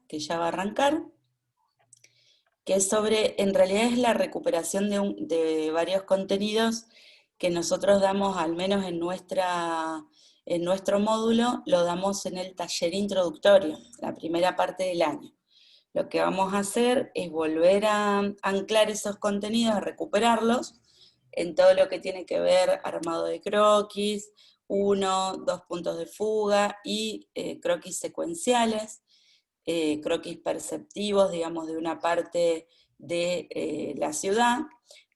que ya va a arrancar, que es sobre, en realidad es la recuperación de varios contenidos que nosotros damos, al menos en nuestro módulo, lo damos en el taller introductorio, la primera parte del año. Lo que vamos a hacer es volver a anclar esos contenidos, a recuperarlos, en todo lo que tiene que ver armado de croquis, 1, 2 puntos de fuga y croquis secuenciales, croquis perceptivos, digamos, de una parte de la ciudad,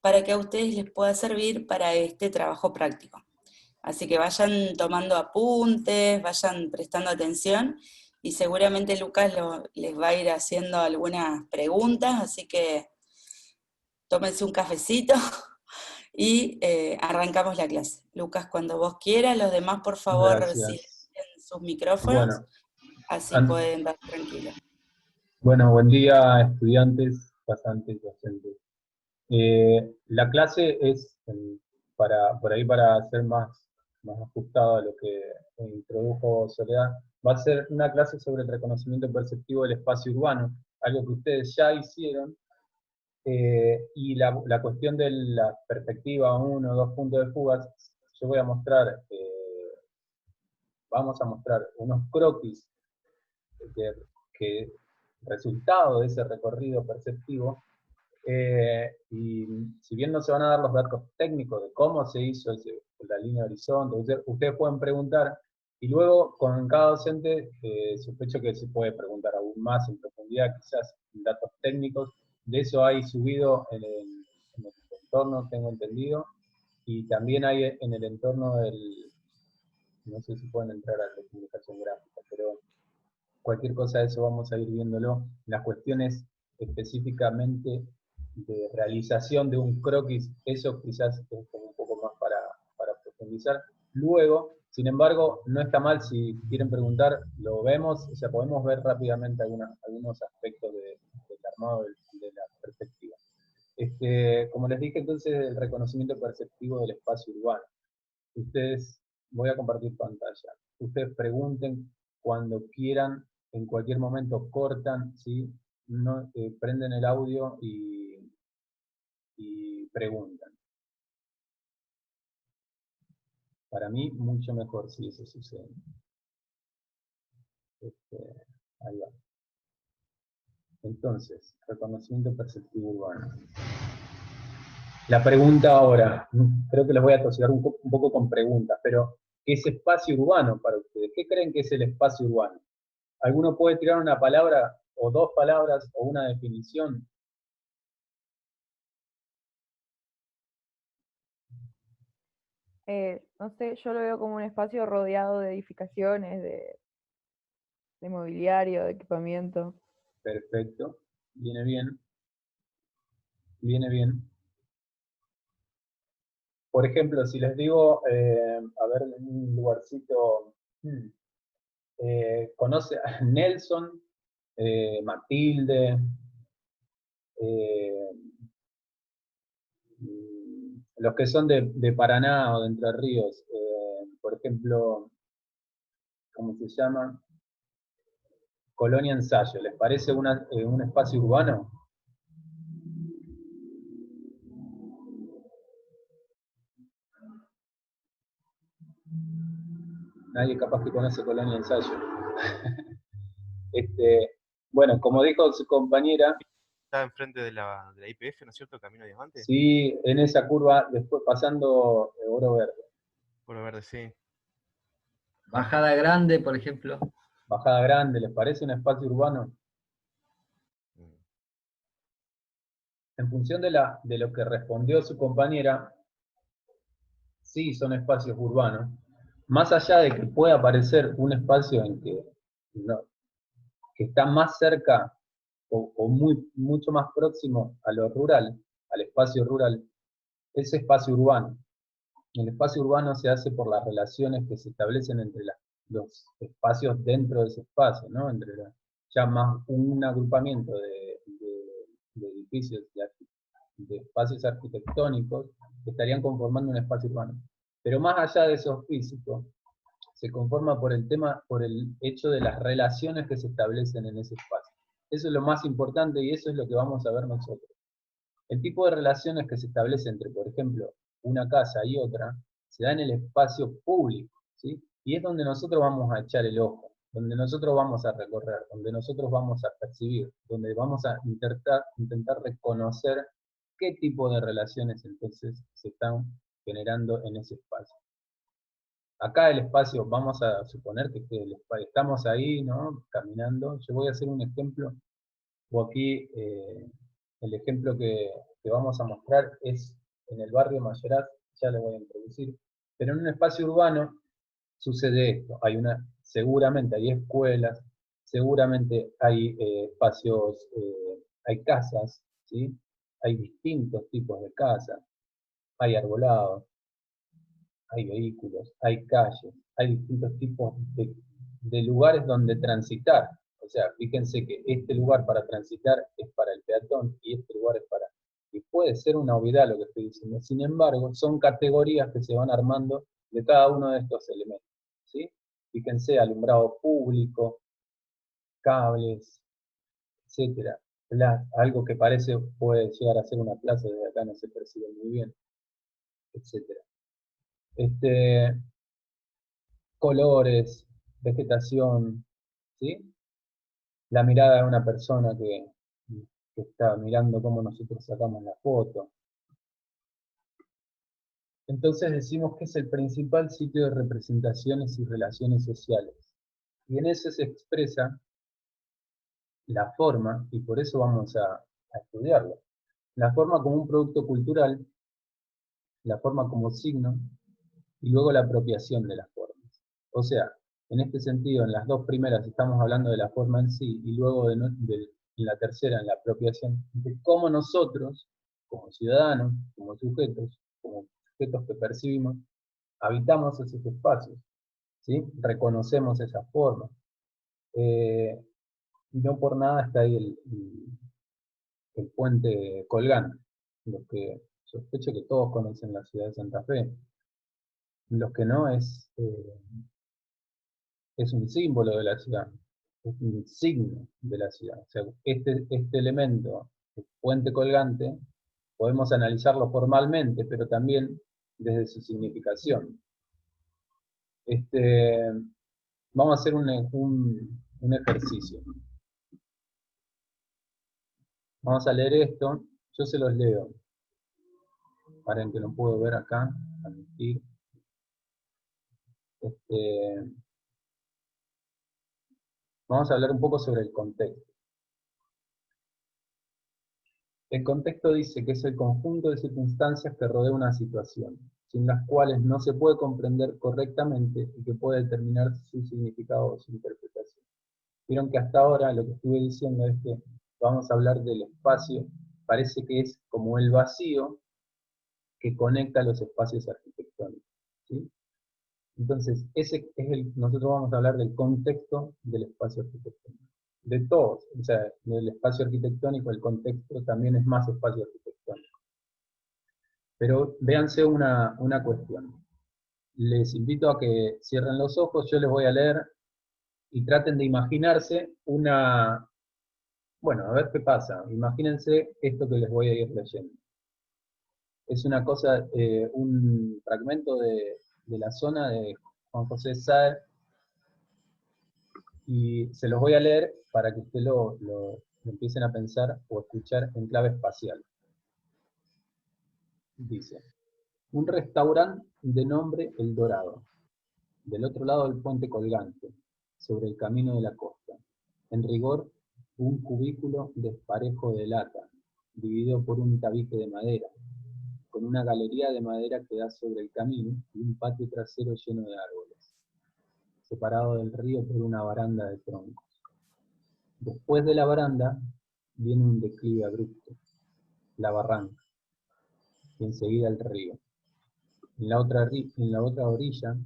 para que a ustedes les pueda servir para este trabajo práctico. Así que vayan tomando apuntes, vayan prestando atención, y seguramente Lucas les va a ir haciendo algunas preguntas, así que tómense un cafecito y arrancamos la clase. Lucas, cuando vos quieras, los demás por favor silencien Gracias. sus micrófonos, Bueno, así pueden dar tranquilos. bueno, buen día estudiantes, pasantes, docentes. La clase es, por ahí para ser más ajustado a lo que introdujo Soledad, va a ser una clase sobre el reconocimiento perceptivo del espacio urbano, algo que ustedes ya hicieron, y la cuestión de la perspectiva 1 o 2 puntos de fugas, yo voy a mostrar, vamos a mostrar unos croquis de, que resultado de ese recorrido perceptivo, y si bien no se van a dar los datos técnicos de cómo se hizo la línea de horizonte, ustedes pueden preguntar, y luego con cada docente sospecho que se puede preguntar aún más en profundidad, quizás en datos técnicos. De eso hay subido en el entorno, tengo entendido, y también hay en el entorno del, no sé si pueden entrar a la comunicación gráfica, pero cualquier cosa de eso vamos a ir viéndolo. Las cuestiones específicamente de realización de un croquis, eso quizás es como un poco más para profundizar. Luego, sin embargo, no está mal si quieren preguntar, lo vemos, o sea, podemos ver rápidamente algunos aspectos del armado de la perspectiva. Como les dije entonces, el reconocimiento perceptivo del espacio urbano. Ustedes, voy a compartir pantalla. Ustedes pregunten cuando quieran, en cualquier momento cortan, ¿sí? No, prenden el audio y preguntan. Para mí, mucho mejor si eso sucede. Ahí va. Entonces, reconocimiento perceptivo urbano. La pregunta ahora, creo que les voy a atosigar un poco con preguntas, pero ¿qué es espacio urbano para ustedes? ¿Qué creen que es el espacio urbano? ¿Alguno puede tirar una palabra o dos palabras o una definición? No sé, yo lo veo como un espacio rodeado de edificaciones, de mobiliario, de equipamiento. Perfecto, viene bien, viene bien. Por ejemplo, si les digo, a ver, un lugarcito, conoce a Nelson, Matilde, eh, los que son de Paraná o de Entre Ríos, por ejemplo, ¿cómo se llama? Colonia Ensayo, ¿les parece un espacio urbano? Nadie capaz que conoce Colonia Ensayo. Bueno, como dijo su compañera, Está enfrente de la IPF, ¿no es cierto? Camino Diamante. sí, en esa curva, después pasando Oro Verde. Oro Verde, sí. Bajada Grande, por ejemplo. Bajada Grande, ¿les parece un espacio urbano? En función de lo que respondió su compañera, sí, son espacios urbanos. Más allá de que pueda parecer un espacio en que está más cerca o mucho más próximo a lo rural, al espacio rural, es espacio urbano. El espacio urbano se hace por las relaciones que se establecen entre los espacios dentro de ese espacio, ¿no? Entre ya más un agrupamiento de edificios, de espacios arquitectónicos que estarían conformando un espacio urbano. Pero más allá de esos físicos, se conforma por el hecho de las relaciones que se establecen en ese espacio. Eso es lo más importante y eso es lo que vamos a ver nosotros. El tipo de relaciones que se establece entre, por ejemplo, una casa y otra, se da en el espacio público, ¿sí? Y es donde nosotros vamos a echar el ojo, donde nosotros vamos a recorrer, donde nosotros vamos a percibir, donde vamos a intentar reconocer qué tipo de relaciones entonces se están generando en ese espacio. Acá el espacio, vamos a suponer que estamos ahí, ¿no? Caminando. Yo voy a hacer un ejemplo, o aquí el ejemplo que vamos a mostrar es en el barrio Mayorazgo, ya lo voy a introducir, pero en un espacio urbano sucede esto, seguramente hay escuelas, seguramente hay espacios, hay casas, ¿sí? Hay distintos tipos de casas, hay arbolados, hay vehículos, hay calles, hay distintos tipos de lugares donde transitar. O sea, fíjense que este lugar para transitar es para el peatón y este lugar es para... Y puede ser una obviedad lo que estoy diciendo. Sin embargo, son categorías que se van armando de cada uno de estos elementos, ¿sí? Fíjense, alumbrado público, cables, etcétera. Algo que puede llegar a ser una plaza, desde acá no se percibe muy bien, etcétera. Colores, vegetación, ¿sí? La mirada de una persona que está mirando cómo nosotros sacamos la foto. Entonces decimos que es el principal sitio de representaciones y relaciones sociales. Y en eso se expresa la forma, y por eso vamos a estudiarlo. La forma como un producto cultural, la forma como signo, y luego la apropiación de las formas. O sea, en este sentido, en las dos primeras estamos hablando de la forma en sí, y luego en la tercera, en la apropiación, de cómo nosotros, como ciudadanos, como sujetos que percibimos, habitamos esos espacios, ¿sí? Reconocemos esas formas. Y no por nada está ahí el puente colgante, lo que sospecho que todos conocen la ciudad de Santa Fe. Los que no es un símbolo de la ciudad, es un signo de la ciudad. O sea, este elemento, el puente colgante, podemos analizarlo formalmente, pero también desde su significación. Vamos a hacer un ejercicio. Vamos a leer esto, yo se los leo. Paren que no puedo ver acá, admitir. Vamos a hablar un poco sobre el contexto. El contexto dice que es el conjunto de circunstancias que rodea una situación, sin las cuales no se puede comprender correctamente y que puede determinar su significado o su interpretación. Vieron que hasta ahora lo que estuve diciendo es que vamos a hablar del espacio, parece que es como el vacío que conecta los espacios arquitectónicos, ¿sí? Entonces, nosotros vamos a hablar del contexto del espacio arquitectónico. De todos, o sea, del espacio arquitectónico, el contexto también es más espacio arquitectónico. Pero véanse una cuestión. Les invito a que cierren los ojos, yo les voy a leer y traten de imaginarse bueno, a ver qué pasa. Imagínense esto que les voy a ir leyendo. Es una cosa, un fragmento de la zona de Juan José Sáez, y se los voy a leer para que ustedes lo empiecen a pensar o escuchar en clave espacial. Dice, un restaurante de nombre El Dorado, del otro lado del puente colgante, sobre el camino de la costa. En rigor, un cubículo desparejo de lata, dividido por un tabique de madera, con una galería de madera que da sobre el camino y un patio trasero lleno de árboles, separado del río por una baranda de troncos. Después de la baranda viene un declive abrupto, la barranca, y enseguida el río. En la otra orilla,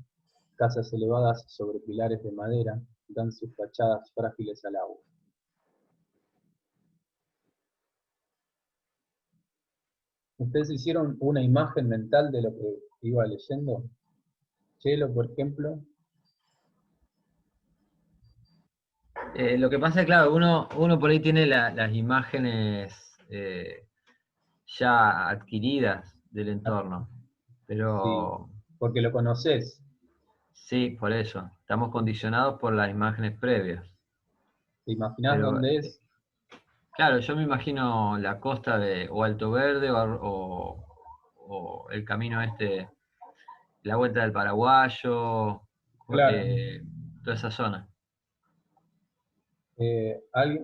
casas elevadas sobre pilares de madera dan sus fachadas frágiles al agua. ¿Ustedes hicieron una imagen mental de lo que iba leyendo? Chelo, por ejemplo. Lo que pasa es, claro, uno por ahí tiene las imágenes ya adquiridas del entorno, Sí, pero porque lo conoces. sí, por eso, estamos condicionados por las imágenes previas. ¿Te imaginás Pero, dónde es? claro, yo me imagino la costa de o Alto Verde o el camino este, la Vuelta del Paraguayo, Claro. toda esa zona.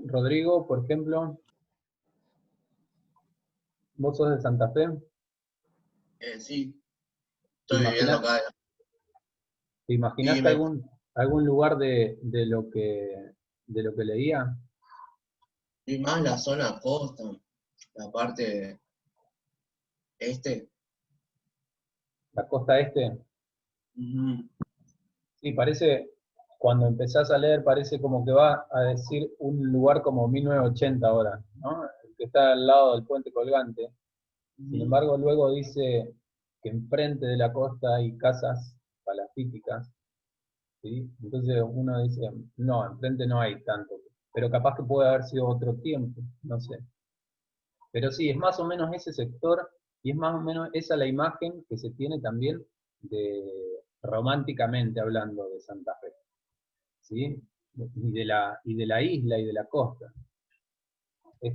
Rodrigo, por ejemplo, vos sos de Santa Fe. Sí, ¿Te estoy viviendo imaginás, acá. te Y imaginaste me algún lugar de lo que leía? y más la zona costa, la parte este. ¿La costa este? Ujú. Sí, parece, cuando empezás a leer, parece como que va a decir un lugar como 1980 ahora, ¿no? El que está al lado del puente colgante. Sin Ujú. embargo, luego dice que enfrente de la costa hay casas palafíticas, ¿sí? Entonces uno dice, no, enfrente no hay tanto, pero capaz que puede haber sido otro tiempo, no sé. Pero sí, es más o menos ese sector y es más o menos esa la imagen que se tiene también de románticamente hablando de Santa Fe, ¿sí? Y de la isla y de la costa.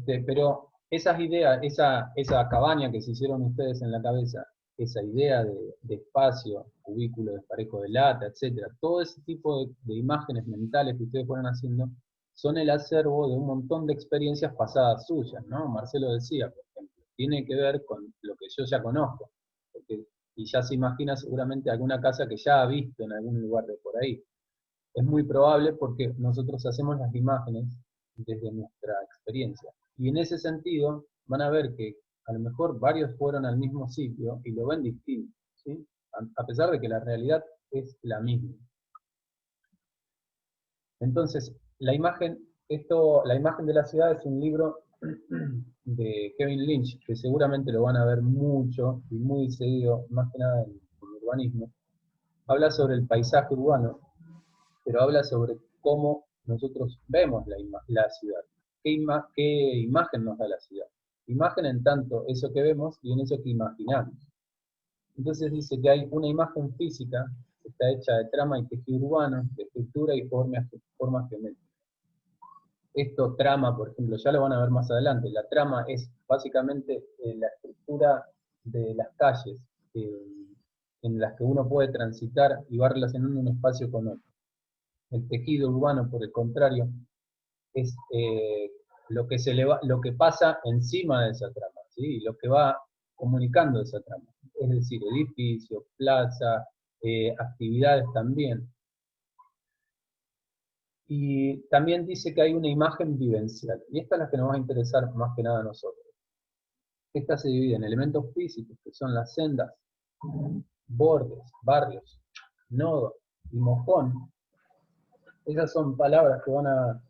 Pero esas ideas, esa cabaña que se hicieron ustedes en la cabeza, esa idea de espacio, cubículo, desparejo de lata, etcétera, todo ese tipo de imágenes mentales que ustedes fueron haciendo, son el acervo de un montón de experiencias pasadas suyas, ¿no? Marcelo decía, por ejemplo, tiene que ver con lo que yo ya conozco, y ya se imagina seguramente alguna casa que ya ha visto en algún lugar de por ahí. Es muy probable porque nosotros hacemos las imágenes desde nuestra experiencia. Y en ese sentido, van a ver que a lo mejor varios fueron al mismo sitio y lo ven distinto, ¿sí? A pesar de que la realidad es la misma. Entonces, la imagen de la ciudad es un libro de Kevin Lynch, que seguramente lo van a ver mucho y muy seguido, más que nada en urbanismo. Habla sobre el paisaje urbano, pero habla sobre cómo nosotros vemos la ciudad. ¿Qué imagen nos da la ciudad? Imagen en tanto eso que vemos y en eso que imaginamos. Entonces dice que hay una imagen física que está hecha de trama y tejido urbano, de estructura y formas geométricas. Esto trama, por ejemplo, ya lo van a ver más adelante, la trama es básicamente la estructura de las calles eh, en las que uno puede transitar y va relacionando un espacio con otro. El tejido urbano, por el contrario, es lo que pasa encima de esa trama, ¿sí? Lo que va comunicando esa trama. Es decir, edificios, plaza, actividades también. Y también dice que hay una imagen vivencial, y esta es la que nos va a interesar más que nada a nosotros. Esta se divide en elementos físicos, que son las sendas, bordes, barrios, nodo y mojón. Esas son palabras que van a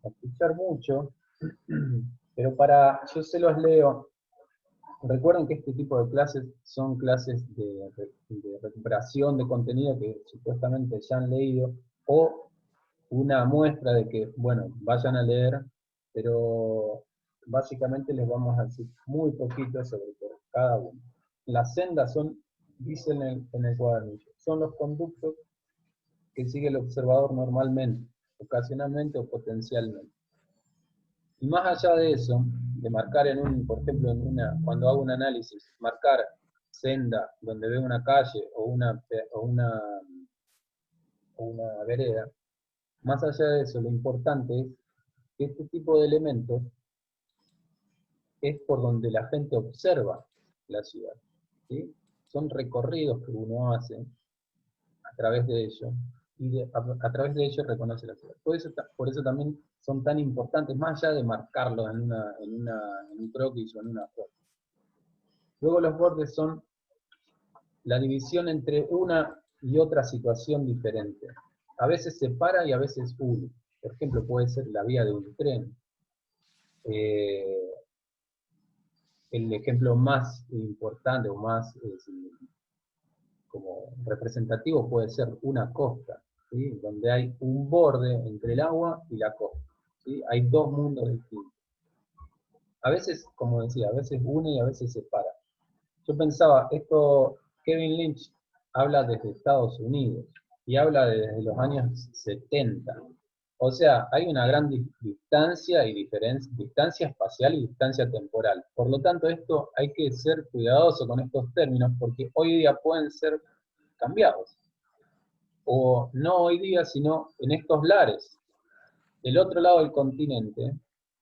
escuchar mucho, pero yo se los leo. Recuerden que este tipo de clases son clases de recuperación de contenido que supuestamente ya han leído, o una muestra de que, bueno, vayan a leer, pero básicamente les vamos a decir muy poquito sobre cada uno. Las sendas son, dice en el cuadernillo, son los conductos que sigue el observador normalmente, ocasionalmente o potencialmente. Y más allá de eso, de marcar por ejemplo, cuando hago un análisis, marcar senda donde veo una calle o una vereda, más allá de eso, lo importante es que este tipo de elementos es por donde la gente observa la ciudad, ¿sí? Son recorridos que uno hace a través de ello, y a través de ello reconoce la ciudad. Por eso también son tan importantes, más allá de marcarlos en un croquis o en una foto. Luego los bordes son la división entre una y otra situación diferente. A veces separa y a veces une. Por ejemplo, puede ser la vía de un tren. El ejemplo más importante o más como representativo puede ser una costa. ¿sí? Donde hay un borde entre el agua y la costa, ¿sí? Hay dos mundos distintos. A veces, como decía, a veces une y a veces separa. Yo pensaba, esto Kevin Lynch habla desde Estados Unidos y habla desde los años 70. O sea, hay una gran distancia y distancia espacial y distancia temporal. Por lo tanto, esto hay que ser cuidadoso con estos términos porque hoy día pueden ser cambiados. O no hoy día, sino en estos lares. Del otro lado del continente,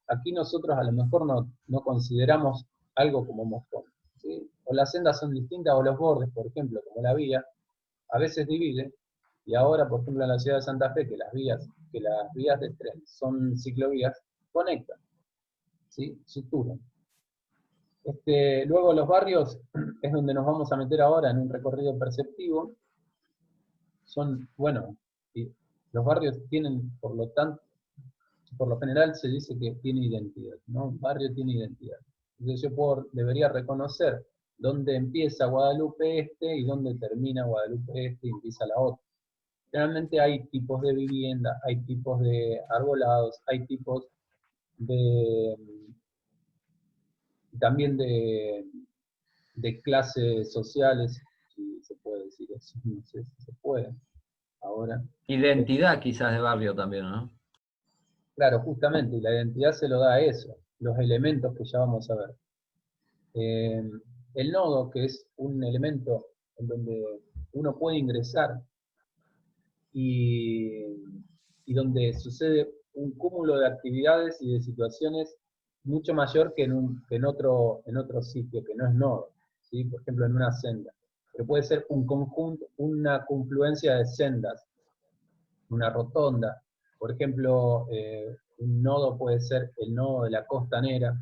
aquí nosotros a lo mejor no consideramos algo como mojón, ¿sí? O las sendas son distintas, o los bordes, por ejemplo, como la vía, a veces divide, y ahora, por ejemplo, en la ciudad de Santa Fe, que las vías de tren son ciclovías, conectan, ¿sí? Suturan. Luego los barrios es donde nos vamos a meter ahora en un recorrido perceptivo. Son, bueno, y los barrios tienen, por lo general se dice que tiene identidad, ¿no? Un barrio tiene identidad. Entonces yo debería reconocer dónde empieza Guadalupe Este y dónde termina Guadalupe Este y empieza la otra. Generalmente hay tipos de vivienda, hay tipos de arbolados, hay tipos de también de clases sociales, si se puede decir eso, no sé si se puede ahora. Identidad quizás de barrio también, ¿no? Claro, justamente, la identidad se lo da a eso, los elementos que ya vamos a ver. El nodo, que es un elemento en donde uno puede ingresar y, y donde sucede un cúmulo de actividades y de situaciones mucho mayor que en otro sitio, que no es nodo, ¿sí? Por ejemplo, en una senda. Pero puede ser un conjunto, una confluencia de sendas, una rotonda. Por ejemplo, un nodo puede ser el nodo de la costanera,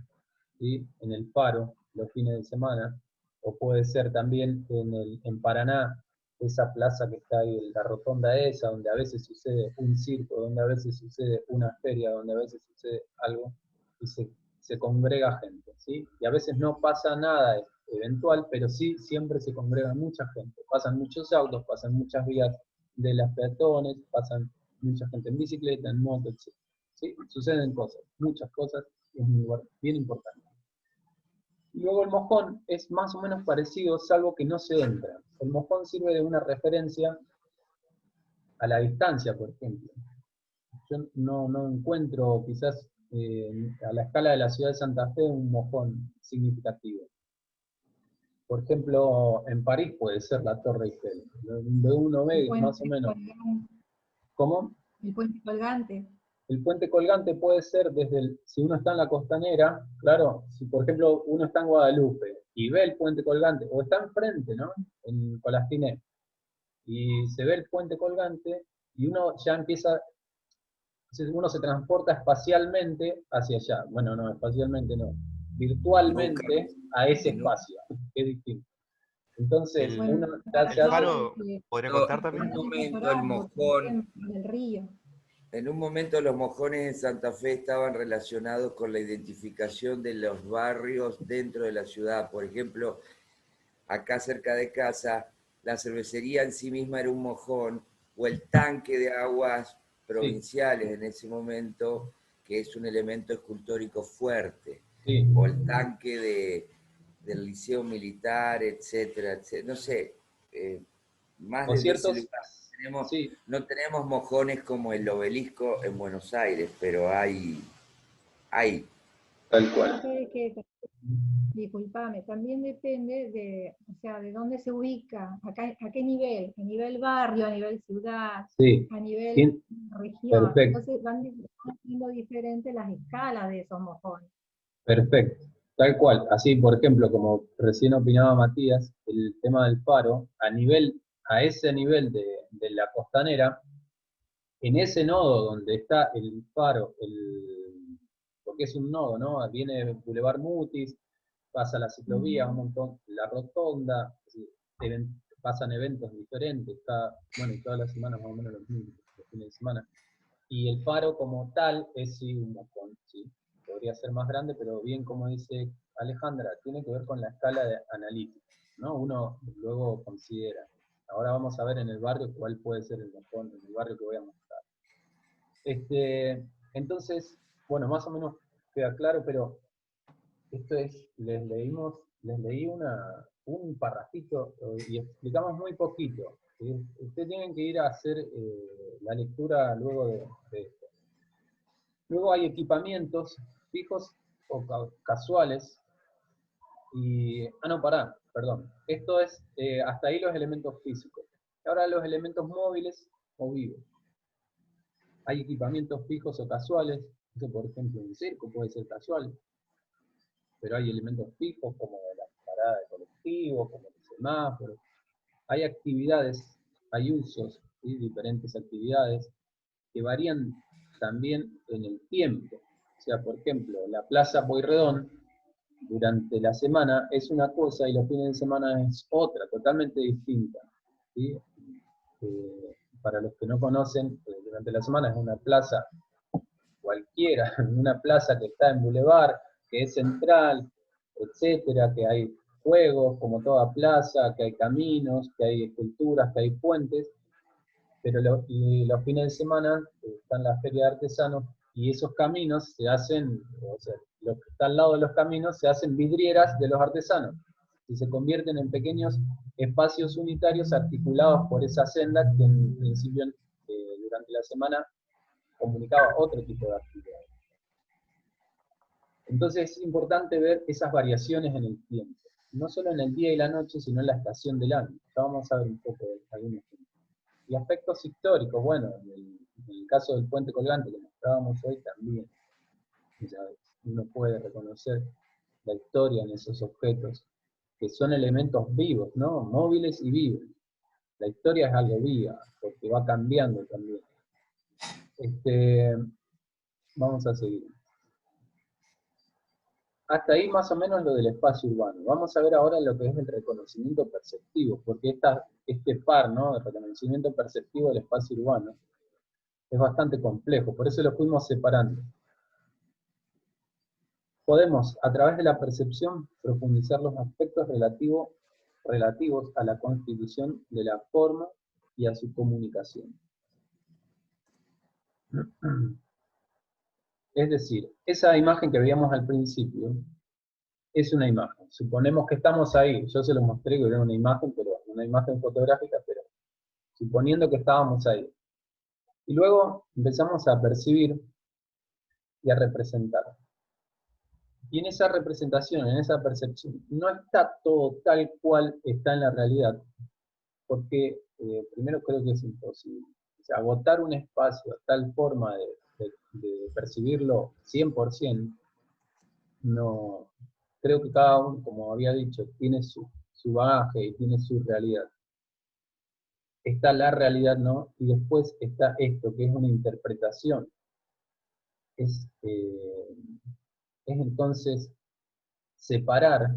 ¿sí? En el Faro, los fines de semana, o puede ser también en Paraná, esa plaza que está ahí, la rotonda esa, donde a veces sucede un circo, donde a veces sucede una feria, donde a veces sucede algo, y se congrega gente, ¿sí? Y a veces no pasa nada eventual, pero sí siempre se congrega mucha gente. Pasan muchos autos, pasan muchas vías de las peatones, pasan mucha gente en bicicleta, en moto, etc. ¿Sí? Suceden cosas, muchas cosas, es un lugar bien importante. Y luego el mojón es más o menos parecido, salvo que no se entra. El mojón sirve de una referencia a la distancia, por ejemplo. Yo no encuentro quizás a la escala de la ciudad de Santa Fe un mojón significativo. Por ejemplo, en París puede ser la Torre Eiffel, donde uno ve más o menos. ¿Cómo? El puente colgante. El puente colgante puede ser si uno está en la costanera, claro, si por ejemplo uno está en Guadalupe y ve el puente colgante, o está enfrente, ¿no? En Colastiné, y se ve el puente colgante, y uno ya empieza, uno se transporta espacialmente hacia allá. Bueno, no, espacialmente no, virtualmente a ese espacio, que es distinto. Entonces, uno ya se ¿El hace... Faro podría contar En un también? momento el mojón, Del río. en un momento los mojones en Santa Fe estaban relacionados con la identificación de los barrios dentro de la ciudad. Por ejemplo, acá cerca de casa, la cervecería en sí misma era un mojón, o el tanque de aguas provinciales en ese momento, que es un elemento escultórico fuerte, Sí. o el tanque del Liceo Militar, etcétera, etcétera. No sé, más Por desde ese cierto, lugar. sí, No tenemos mojones como el Obelisco en Buenos Aires, pero hay. tal cual. Disculpame, también depende o sea, de dónde se ubica, a qué nivel, a nivel barrio, a nivel ciudad, Sí. a nivel región. Perfecto. Entonces van siendo diferentes las escalas de esos mojones. Perfecto, tal cual. Así, por ejemplo, como recién opinaba Matías, el tema del Faro, a ese nivel de la costanera, en ese nodo donde está el Faro, porque es un nodo, ¿no? Viene Boulevard Mutis, pasa la ciclovía, un montón, la rotonda, pasan eventos diferentes, bueno, todas las semanas más o menos los mismos, los fines de semana. Y el Faro como tal es sí un mojón, sí. Podría ser más grande, pero bien como dice Alejandra, tiene que ver con la escala analítica, ¿no? Uno luego considera, Ahora vamos a ver en el barrio cuál puede ser el mojón, en el barrio que voy a mostrar. Entonces, bueno, más o menos queda claro, pero esto es, les leí un parrafito y explicamos muy poquito. ¿Sí? Ustedes tienen que ir a hacer la lectura luego de esto. Luego hay equipamientos fijos o casuales. Y, no, perdón. Esto es, hasta ahí los elementos físicos. Ahora los elementos móviles o vivos. Hay equipamientos fijos o casuales. Eso, por ejemplo, un circo puede ser casual. Pero hay elementos fijos como la parada de colectivo, como el semáforo. Hay actividades, hay usos, ¿sí? Diferentes actividades que varían también en el tiempo. O sea, por ejemplo, la Plaza Pueyrredón durante la semana es una cosa y los fines de semana es otra, totalmente distinta. ¿Sí? Para los que no conocen, durante la semana es una plaza cualquiera, una plaza que está en Boulevard, que es central, etcétera, que hay juegos como toda plaza, que hay caminos, que hay esculturas, que hay puentes, pero y los fines de semana están las ferias de artesanos y esos caminos se hacen, o sea, lo que está al lado de los caminos se hacen vidrieras de los artesanos y se convierten en pequeños espacios unitarios articulados por esa senda que en principio durante la semana comunicaba otro tipo de actividades. Entonces es importante ver esas variaciones en el tiempo, no solo en el día y la noche, sino en la estación del año. Ya vamos a ver un poco de algunos ejemplos. Y aspectos históricos, bueno, en el caso del puente colgante que mostrábamos hoy también, ya uno puede reconocer la historia en esos objetos, que son elementos vivos, ¿no? Móviles y vivos. La historia es algo viva, porque va cambiando también. Vamos a seguir. Hasta ahí más o menos lo del espacio urbano. Vamos a ver ahora lo que es el reconocimiento perceptivo, porque este par, ¿no?, de reconocimiento perceptivo del espacio urbano es bastante complejo, por eso lo fuimos separando. Podemos, a través de la percepción, profundizar los aspectos relativos a la constitución de la forma y a su comunicación. Es decir, esa imagen que veíamos al principio es una imagen. Suponemos que estamos ahí. Yo se lo mostré que era una imagen, pero una imagen fotográfica, pero suponiendo que estábamos ahí. Y luego empezamos a percibir y a representar. Y en esa representación, en esa percepción, no está todo tal cual está en la realidad, porque primero creo que es imposible. O sea, agotar un espacio a tal forma de percibirlo 100%, no, creo que cada uno, como había dicho, tiene su bagaje y tiene su realidad. Está la realidad, ¿no? Y después está esto, que es una interpretación. Es entonces separar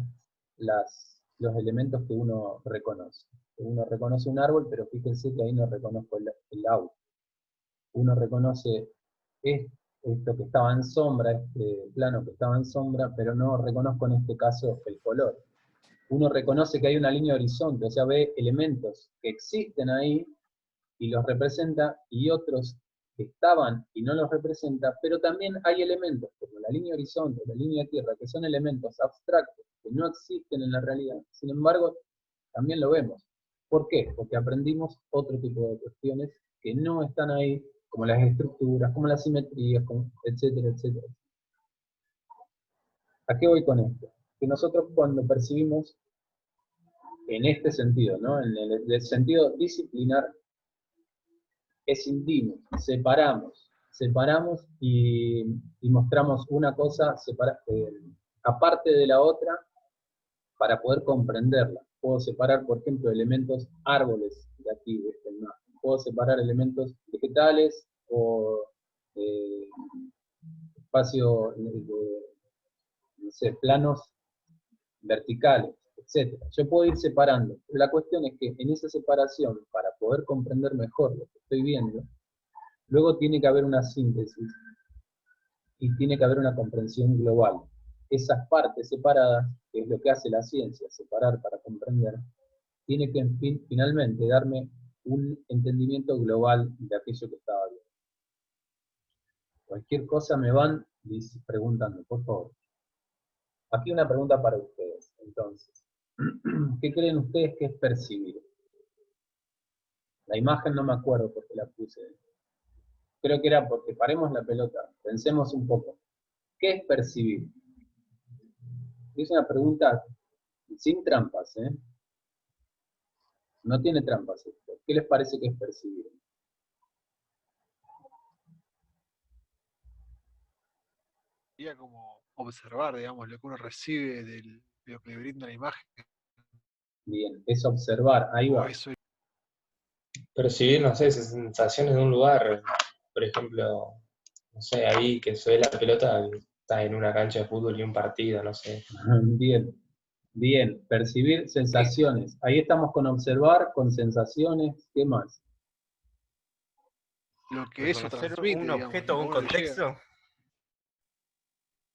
los elementos que uno reconoce. Uno reconoce un árbol, pero fíjense que ahí no reconozco el auto. Uno reconoce esto que estaba en sombra, este plano que estaba en sombra, pero no reconozco en este caso el color. Uno reconoce que hay una línea de horizonte, o sea, ve elementos que existen ahí y los representa, y otros que estaban y no los representa, pero también hay elementos, como la línea de horizonte, la línea de tierra, que son elementos abstractos, que no existen en la realidad, sin embargo, también lo vemos. ¿Por qué? Porque aprendimos otro tipo de cuestiones que no están ahí, como las estructuras, como las simetrías, etcétera, etcétera. ¿A qué voy con esto? Que nosotros cuando percibimos en este sentido, ¿no?, en el sentido disciplinar, escindimos, separamos y mostramos una cosa aparte de la otra para poder comprenderla. Puedo separar, por ejemplo, elementos árboles de aquí, de esta imagen. Puedo separar elementos vegetales o espacio, no sé, planos verticales, etc. Yo puedo ir separando, pero la cuestión es que en esa separación, para poder comprender mejor lo que estoy viendo, luego tiene que haber una síntesis y tiene que haber una comprensión global. Esas partes separadas, que es lo que hace la ciencia, separar para comprender, tiene que finalmente darme un entendimiento global de aquello que estaba viendo. Cualquier cosa me van preguntando, por favor. Aquí una pregunta para ustedes, entonces. ¿Qué creen ustedes que es percibir? La imagen no me acuerdo porque la puse. Creo que era porque paremos la pelota. Pensemos un poco. ¿Qué es percibir? Es una pregunta sin trampas, ¿eh? No tiene trampas esto. ¿Qué les parece que es percibir? Sería como observar, digamos, lo que uno recibe de lo que le brinda la imagen. Bien, es observar, ahí O va. eso Percibir, no sé, esas sensaciones de un lugar. Por ejemplo, no sé, ahí que se ve la pelota, está en una cancha de fútbol y un partido, no sé. Bien, bien. Percibir sensaciones. Ahí estamos con observar, con sensaciones. ¿Qué más? lo que eso Reconocer transmite, un digamos, objeto lo o que un uno le llega. contexto.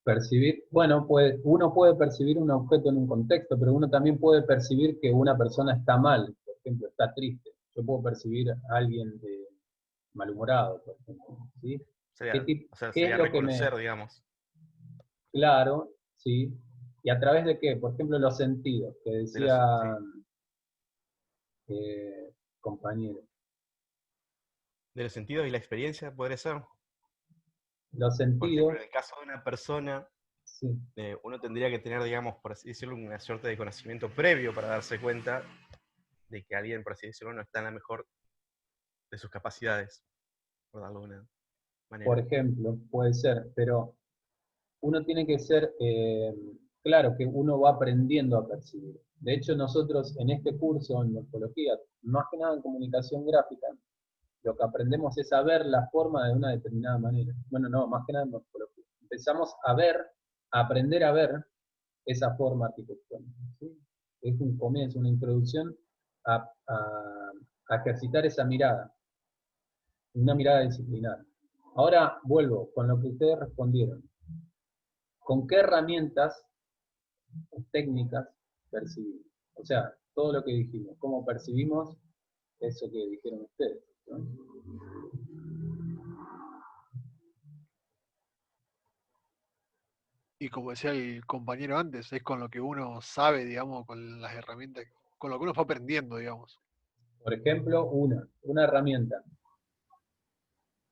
Percibir, bueno, pues uno puede percibir un objeto en un contexto, pero uno también puede percibir que una persona está mal, por ejemplo, está triste. Yo puedo percibir a alguien malhumorado, por ejemplo, ¿sí? Sería, ¿Qué es sería lo que me...? reconocer, digamos. Claro, sí. ¿Y a través de qué? Por ejemplo, los sentidos, que De decía sí. compañero. De los sentidos y la experiencia, podría ser. Los Por ejemplo, sentidos, en el caso de una persona, sí. uno tendría que tener, digamos, por así decirlo, una suerte de conocimiento previo para darse cuenta de que alguien, por así decirlo, no está en la mejor de sus capacidades, por darlo de una manera. Por ejemplo, puede ser, pero uno tiene que ser, claro que uno va aprendiendo a percibir. De hecho, nosotros en este curso, en morfología, más que nada en comunicación gráfica, lo que aprendemos es a ver la forma de una determinada manera. Bueno, no, más que nada en morfología. Empezamos a ver, a aprender a ver esa forma arquitectónica, ¿sí? Es un comienzo, una introducción a ejercitar esa mirada, una mirada disciplinar. Ahora vuelvo con lo que ustedes respondieron. ¿Con qué herramientas o técnicas percibimos? O sea, todo lo que dijimos, cómo percibimos eso que dijeron ustedes, ¿no? Y como decía el compañero antes, es con lo que uno sabe, digamos, con las herramientas, con lo que uno fue aprendiendo, digamos. Por ejemplo, una herramienta.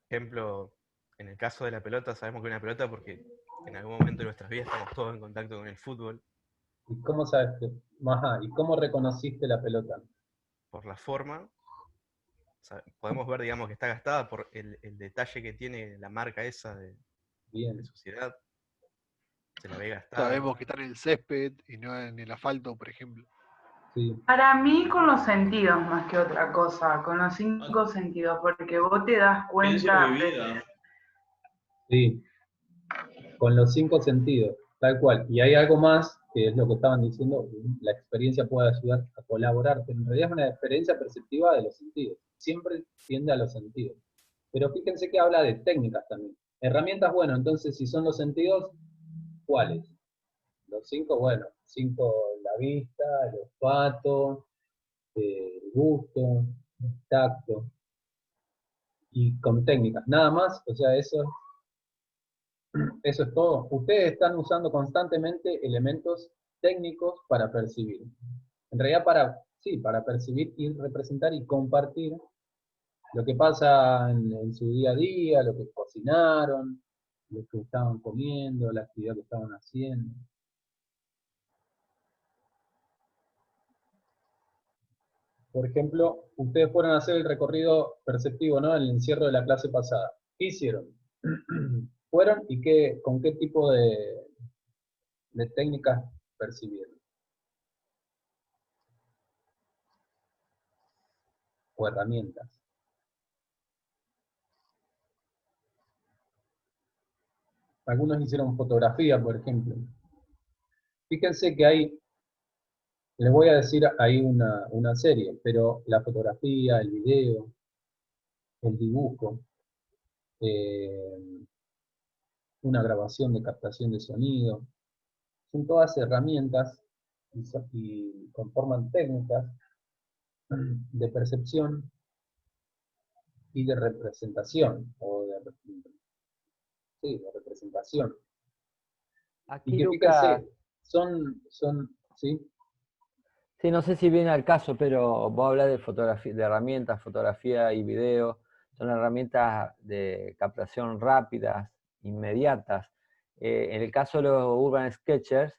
Por ejemplo, en el caso de la pelota, sabemos que es una pelota porque en algún momento de nuestras vidas estamos todos en contacto con el fútbol. ¿Y cómo sabes que? Ajá, ¿y cómo reconociste la pelota? Por la forma, o sea, podemos ver, digamos, que está gastada por el detalle que tiene la marca esa de Bien, suciedad. Se la ve gastada. Sabemos que está en el césped y no en el asfalto, por ejemplo. sí. Para mí con los sentidos más que otra cosa, con los 5 sentidos, porque vos te das Experiencia cuenta, vivida. Sí, con los 5 sentidos, tal cual. Y hay algo más, que es lo que estaban diciendo, la experiencia puede ayudar a colaborar, pero en realidad es una experiencia perceptiva de los sentidos. Siempre tiende a los sentidos. Pero fíjense que habla de técnicas también. Herramientas, bueno, entonces si son los sentidos, ¿cuáles? Los 5, bueno, 5 la vista, el olfato, el gusto, el tacto, y con técnicas, nada más, o sea, eso es todo. Ustedes están usando constantemente elementos técnicos para percibir. En realidad para percibir y representar y compartir lo que pasa en su día a día, lo que cocinaron, lo que estaban comiendo, la actividad que estaban haciendo. Por ejemplo, ustedes fueron a hacer el recorrido perceptivo, ¿no? El encierro de la clase pasada. ¿Qué hicieron? ¿Fueron y con qué tipo de técnicas percibieron? O herramientas. Algunos hicieron fotografía, por ejemplo. Fíjense que les voy a decir, hay una serie, pero la fotografía, el video, el dibujo, una grabación de captación de sonido, son todas herramientas y conforman técnicas de percepción y de representación, o sí, de representación. Y Aquí, que Luca, fíjense, ¿sí? sí, no sé si viene al caso, pero vos hablas de fotografía, de herramientas, fotografía y video. Son herramientas de captación rápidas, inmediatas. En el caso de los Urban Sketchers,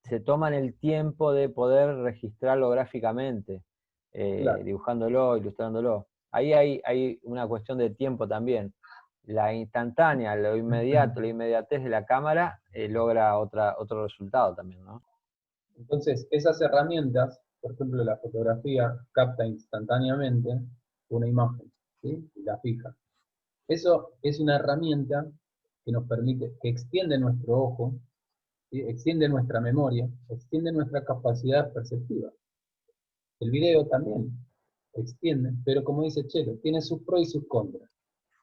se toman el tiempo de poder registrarlo gráficamente, Claro. dibujándolo, ilustrándolo. Ahí hay una cuestión de tiempo también. La instantánea, lo inmediato, la inmediatez de la cámara logra otro resultado también, ¿no? Entonces, esas herramientas, por ejemplo, la fotografía capta instantáneamente una imagen, ¿sí? Y la fija. Eso es una herramienta que nos permite, que extiende nuestro ojo, ¿sí? Extiende nuestra memoria, extiende nuestra capacidad perceptiva. El video también extiende, pero como dice Chelo, tiene sus pros y sus contras.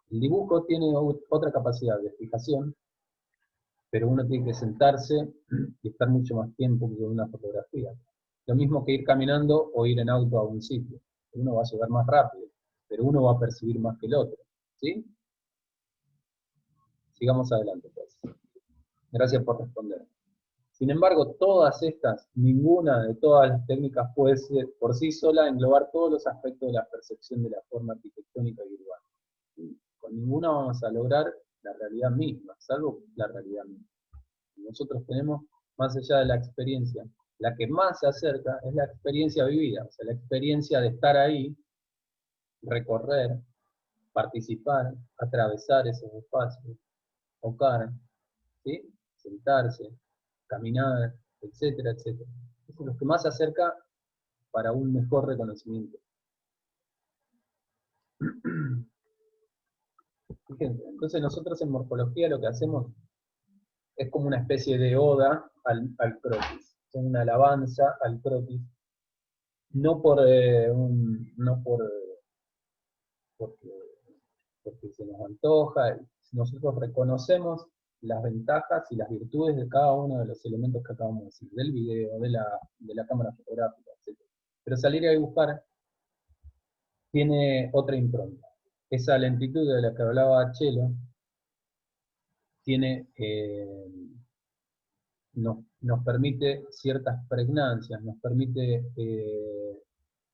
El dibujo tiene otra capacidad de fijación, pero uno tiene que sentarse y estar mucho más tiempo que con una fotografía. Lo mismo que ir caminando o ir en auto a un sitio. Uno va a llegar más rápido, pero uno va a percibir más que el otro. ¿Sí? Sigamos adelante, pues. Gracias por responder. Sin embargo, todas estas, ninguna de todas las técnicas puede ser por sí sola englobar todos los aspectos de la percepción de la forma arquitectónica y urbana. ¿Sí? Con ninguna vamos a lograr la realidad misma, salvo la realidad misma. Nosotros tenemos, más allá de la experiencia, la que más se acerca es la experiencia vivida, o sea, la experiencia de estar ahí, recorrer, participar, atravesar esos espacios, tocar, ¿sí? Sentarse, caminar, etcétera, etcétera. Eso es lo que más se acerca para un mejor reconocimiento. Fíjense, entonces nosotros en morfología lo que hacemos es como una especie de oda al croquis, una alabanza al croquis, no porque se nos antoja, nosotros reconocemos las ventajas y las virtudes de cada uno de los elementos que acabamos de decir, del video, de la cámara fotográfica, etc. Pero salir a dibujar tiene otra impronta. Esa lentitud de la que hablaba Chelo tiene, nos permite ciertas pregnancias, nos permite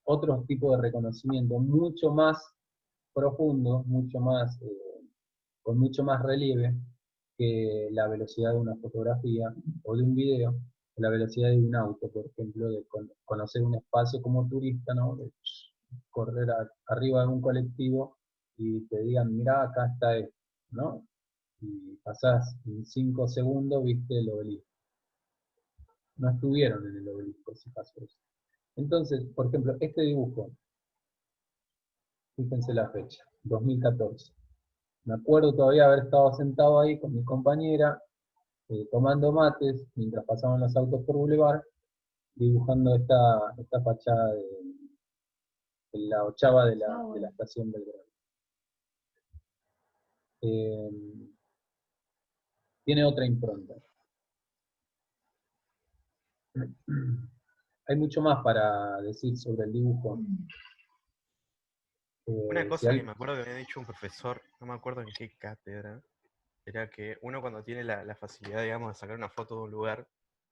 otro tipo de reconocimiento mucho más profundo, con mucho más relieve que la velocidad de una fotografía o de un video, o la velocidad de un auto, por ejemplo, de conocer un espacio como turista, ¿no? De correr arriba de un colectivo y te digan, mirá, acá está esto, ¿no? Y pasás en 5 segundos, viste el obelisco. No estuvieron en el obelisco si pasó eso. Entonces, por ejemplo, este dibujo, fíjense la fecha, 2014. Me acuerdo todavía haber estado sentado ahí con mi compañera, tomando mates, mientras pasaban los autos por Boulevard, dibujando esta fachada de la ochava de la estación Belgrano. Tiene otra impronta. Hay mucho más para decir sobre el dibujo. Una cosa que me acuerdo que me había dicho un profesor, no me acuerdo en qué cátedra, era que uno cuando tiene la facilidad, digamos, de sacar una foto de un lugar,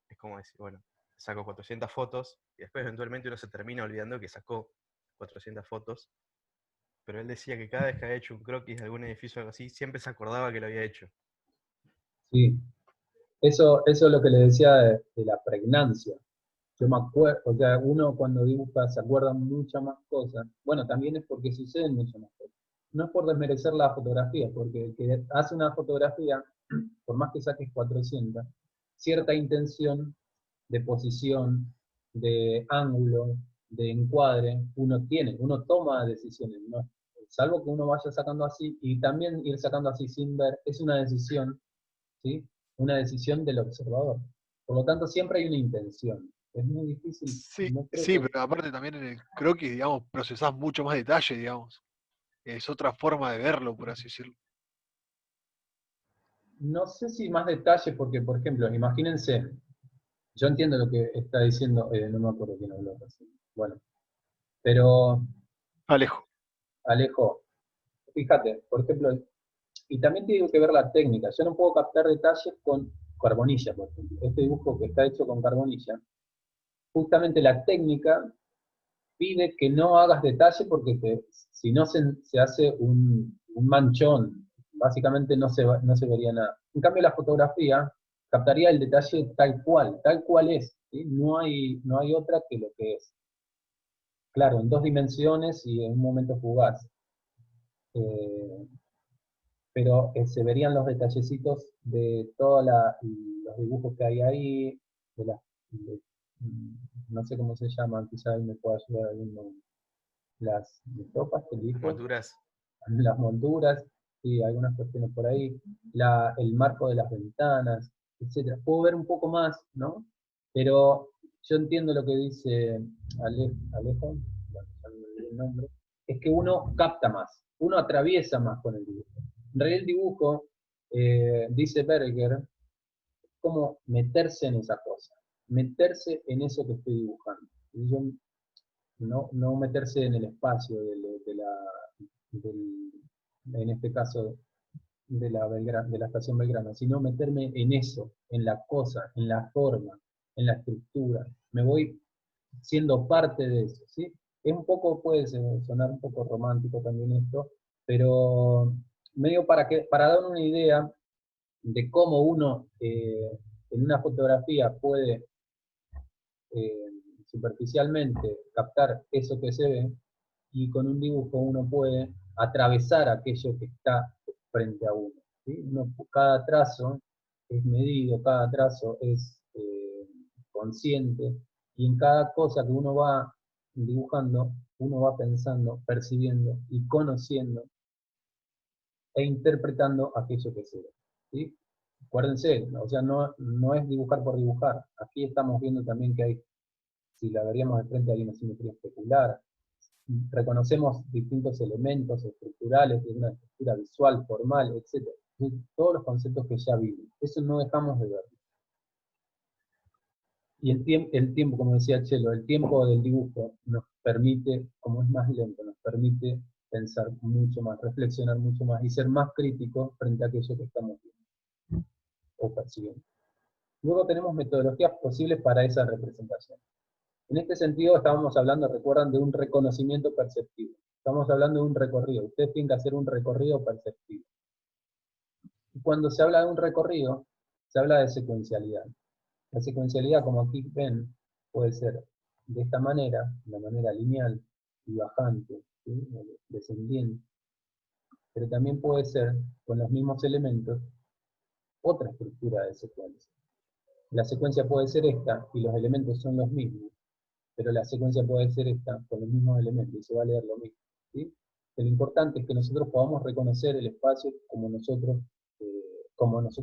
es como decir, bueno, saco 400 fotos, y después eventualmente uno se termina olvidando que sacó 400 fotos, pero él decía que cada vez que había hecho un croquis de algún edificio o algo así, siempre se acordaba que lo había hecho. Sí, eso es lo que le decía de la pregnancia. Yo me acuerdo, o sea, uno cuando dibuja se acuerda muchas más cosas. Bueno, también es porque suceden muchas más cosas. No es por desmerecer la fotografía, porque el que hace una fotografía, por más que saques 400, cierta intención de posición, de ángulo, de encuadre, uno toma decisiones, ¿no? Salvo que uno vaya sacando así, y también ir sacando así sin ver, es una decisión, ¿sí? Una decisión del observador. Por lo tanto, siempre hay una intención. Es muy difícil. Sí, No creo sí, que... pero aparte también en el croquis, digamos, procesás mucho más detalle, digamos. Es otra forma de verlo, por así decirlo. No sé si más detalle, porque, por ejemplo, imagínense, yo entiendo lo que está diciendo, no me acuerdo quién habló recién. Bueno, Pero, Alejo. Alejo, fíjate, por ejemplo, y también tiene que ver la técnica. Yo no puedo captar detalles con carbonilla, por ejemplo. Este dibujo que está hecho con carbonilla, justamente la técnica pide que no hagas detalle porque si no se hace un manchón, básicamente no se vería nada. En cambio la fotografía captaría el detalle tal cual es, ¿sí? No hay otra que lo que es. Claro, en 2 dimensiones y en un momento fugaz. Pero se verían los detallecitos de todos los dibujos que hay ahí, no sé cómo se llaman, quizás me pueda ayudar alguno. Las topas que dijo, Molduras. las molduras, y algunas cuestiones por ahí, el marco de las ventanas, etc. Puedo ver un poco más, ¿no? Pero yo entiendo lo que dice Alejo, bueno, ya me olvidé el nombre, es que uno capta más, uno atraviesa más con el dibujo. En realidad el dibujo, dice Berger, como meterse en esa cosa, meterse en eso que estoy dibujando. Y yo, no meterse en el espacio en este caso de la estación Belgrano, sino meterme en eso, en la cosa, en la forma, en la estructura. Me voy siendo parte de eso, ¿sí? Es un poco, puede sonar un poco romántico también esto, pero medio para dar una idea de cómo uno en una fotografía puede superficialmente captar eso que se ve, y con un dibujo uno puede atravesar aquello que está frente a uno, ¿sí? Cada trazo es medido, cada trazo es consciente, y en cada cosa que uno va dibujando, uno va pensando, percibiendo y conociendo e interpretando aquello que se ve, ¿sí? Acuérdense, o sea, no es dibujar por dibujar. Aquí estamos viendo también que hay, si la veríamos de frente, hay una simetría especular. Reconocemos distintos elementos estructurales de una estructura visual, formal, etc. Todos los conceptos que ya vimos. Eso no dejamos de verlo. Y el tiempo, como decía Chelo, el tiempo del dibujo nos permite, como es más lento, nos permite pensar mucho más, reflexionar mucho más y ser más críticos frente a aquello que estamos viendo o percibiendo. Luego tenemos metodologías posibles para esa representación. En este sentido estábamos hablando, recuerdan, de un reconocimiento perceptivo. Estamos hablando de un recorrido. Ustedes tienen que hacer un recorrido perceptivo. Y cuando se habla de un recorrido, se habla de secuencialidad. La secuencialidad, como aquí ven, puede ser de esta manera, de manera lineal y bajante, ¿sí? Descendiente. Pero también puede ser, con los mismos elementos, otra estructura de secuencia. La secuencia puede ser esta, y los elementos son los mismos, pero la secuencia puede ser esta, con los mismos elementos, y se va a leer lo mismo, ¿sí? Lo importante es que nosotros podamos reconocer el espacio como nosotros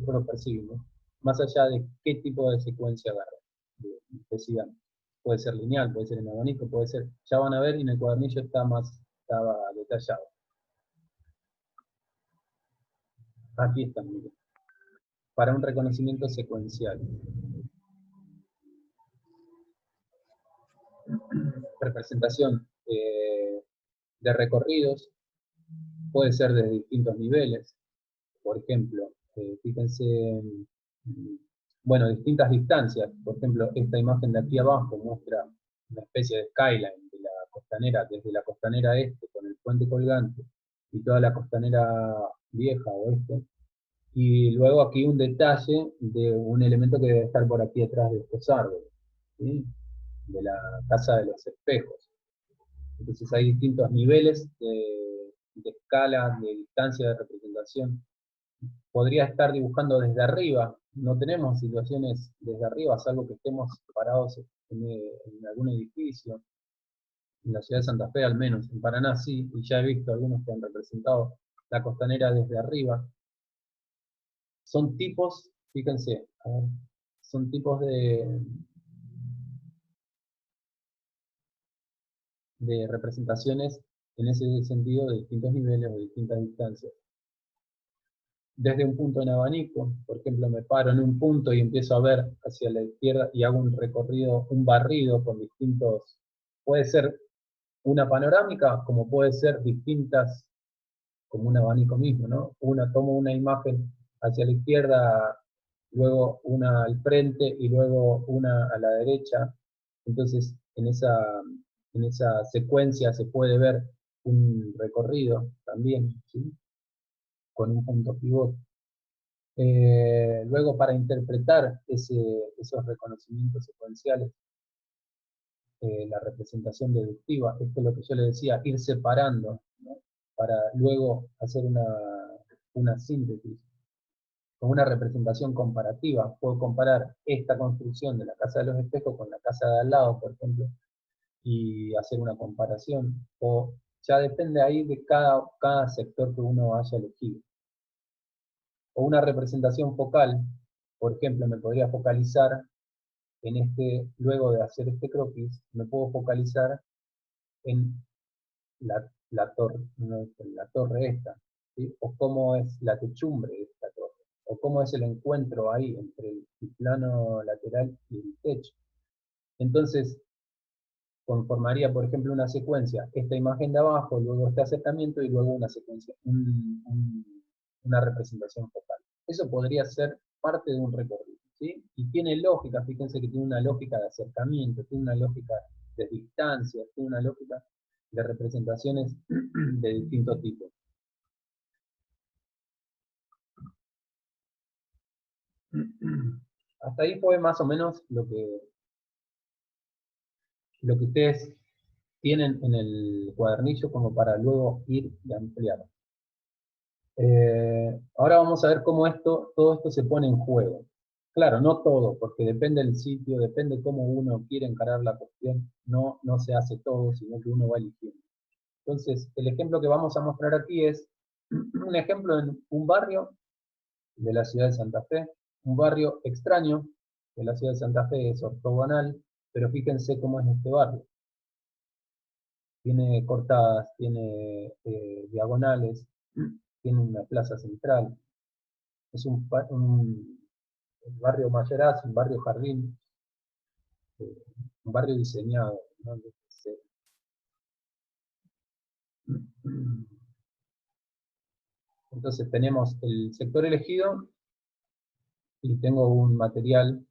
lo percibimos, más allá de qué tipo de secuencia agarra, decidamos. Puede ser lineal, puede ser en abanico, puede ser, ya van a ver, y en el cuadernillo estaba detallado. Aquí está, miren. Para un reconocimiento secuencial. Representación de recorridos puede ser de distintos niveles. Por ejemplo, fíjense, bueno, distintas distancias. Por ejemplo, esta imagen de aquí abajo muestra una especie de skyline de la costanera, desde la costanera este con el puente colgante y toda la costanera vieja oeste. Y luego aquí un detalle de un elemento que debe estar por aquí detrás de estos árboles, ¿sí? De la casa de los espejos. Entonces hay distintos niveles de escala, de distancia de representación. Podría estar dibujando desde arriba, no tenemos situaciones desde arriba, salvo que estemos parados en algún edificio, en la ciudad de Santa Fe al menos, en Paraná sí, y ya he visto algunos que han representado la costanera desde arriba. Son tipos, fíjense, a ver, son tipos de representaciones en ese sentido de distintos niveles, de distintas distancias. Desde un punto en abanico, por ejemplo, me paro en un punto y empiezo a ver hacia la izquierda y hago un recorrido, un barrido con distintos, puede ser una panorámica, como puede ser distintas, como un abanico mismo, ¿no? Tomo una imagen hacia la izquierda, luego una al frente y luego una a la derecha. Entonces, en esa secuencia se puede ver un recorrido también, ¿sí? Con un punto pivot. Luego, para interpretar esos reconocimientos secuenciales, la representación deductiva, esto es lo que yo le decía, ir separando, ¿no? Para luego hacer una síntesis con una representación comparativa. Puedo comparar esta construcción de la Casa de los Espejos con la casa de al lado, por ejemplo, y hacer una comparación, o ya depende ahí de cada sector que uno haya elegido. O una representación focal, por ejemplo, me podría focalizar luego de hacer este croquis, me puedo focalizar en la torre esta, ¿sí? O cómo es la techumbre de esta torre, o cómo es el encuentro ahí entre el plano lateral y el techo. Entonces, conformaría, por ejemplo, una secuencia, esta imagen de abajo, luego este acercamiento y luego una secuencia, una representación focal. Eso podría ser parte de un recorrido, ¿sí? Y tiene lógica, fíjense que tiene una lógica de acercamiento, tiene una lógica de distancia, tiene una lógica de representaciones de distintos tipos. Hasta ahí fue más o menos lo que ustedes tienen en el cuadernillo como para luego ir y ampliar. Ahora vamos a ver cómo todo esto se pone en juego. Claro, no todo, porque depende del sitio, depende cómo uno quiere encarar la cuestión, no se hace todo, sino que uno va eligiendo. Entonces, el ejemplo que vamos a mostrar aquí es un ejemplo en un barrio de la ciudad de Santa Fe, un barrio extraño de la ciudad de Santa Fe, es ortogonal, pero fíjense cómo es este barrio. Tiene cortadas, tiene diagonales, tiene una plaza central. Es un barrio Mayoraz, un barrio jardín, un barrio diseñado, ¿no? Entonces tenemos el sector elegido y tengo un material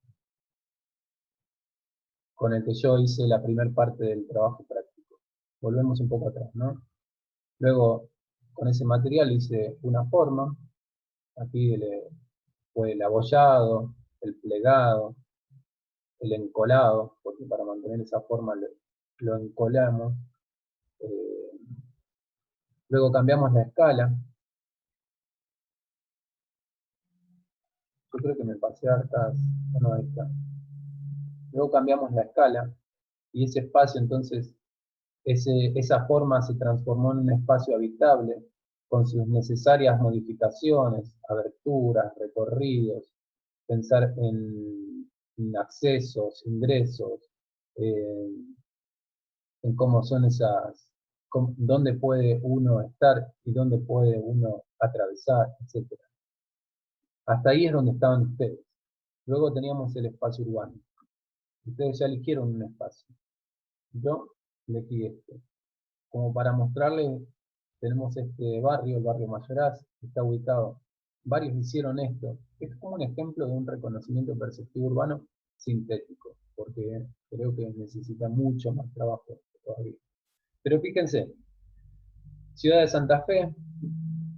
con el que yo hice la primera parte del trabajo práctico. Volvemos un poco atrás, ¿no? Luego, con ese material hice una forma. Aquí fue el abollado, el plegado, el encolado, porque para mantener esa forma lo encolamos. Luego cambiamos la escala. Yo creo que me pasé hartas. No, ahí está. Luego cambiamos la escala y ese espacio, entonces, esa forma se transformó en un espacio habitable con sus necesarias modificaciones, aberturas, recorridos, pensar en accesos, ingresos, en cómo son dónde puede uno estar y dónde puede uno atravesar, etc. Hasta ahí es donde estaban ustedes. Luego teníamos el espacio urbano. Ustedes ya eligieron un espacio. Yo elegí este. Como para mostrarles, tenemos este barrio, el barrio Mayoraz, que está ubicado. Varios hicieron esto. Es como un ejemplo de un reconocimiento perceptivo urbano sintético, porque creo que necesita mucho más trabajo todavía. Pero fíjense, Ciudad de Santa Fe,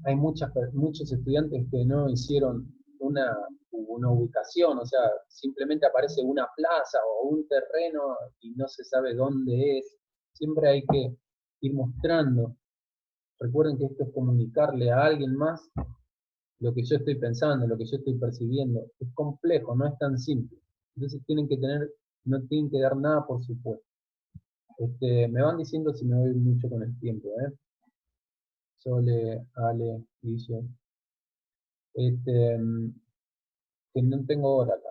hay muchos estudiantes que no hicieron una ubicación, o sea, simplemente aparece una plaza o un terreno y no se sabe dónde es. Siempre hay que ir mostrando. Recuerden que esto es comunicarle a alguien más lo que yo estoy pensando, lo que yo estoy percibiendo. Es complejo, no es tan simple. Entonces no tienen que dar nada por supuesto. Me van diciendo si me voy mucho con el tiempo, Sole, Ale, Guille. Que no tengo hora acá.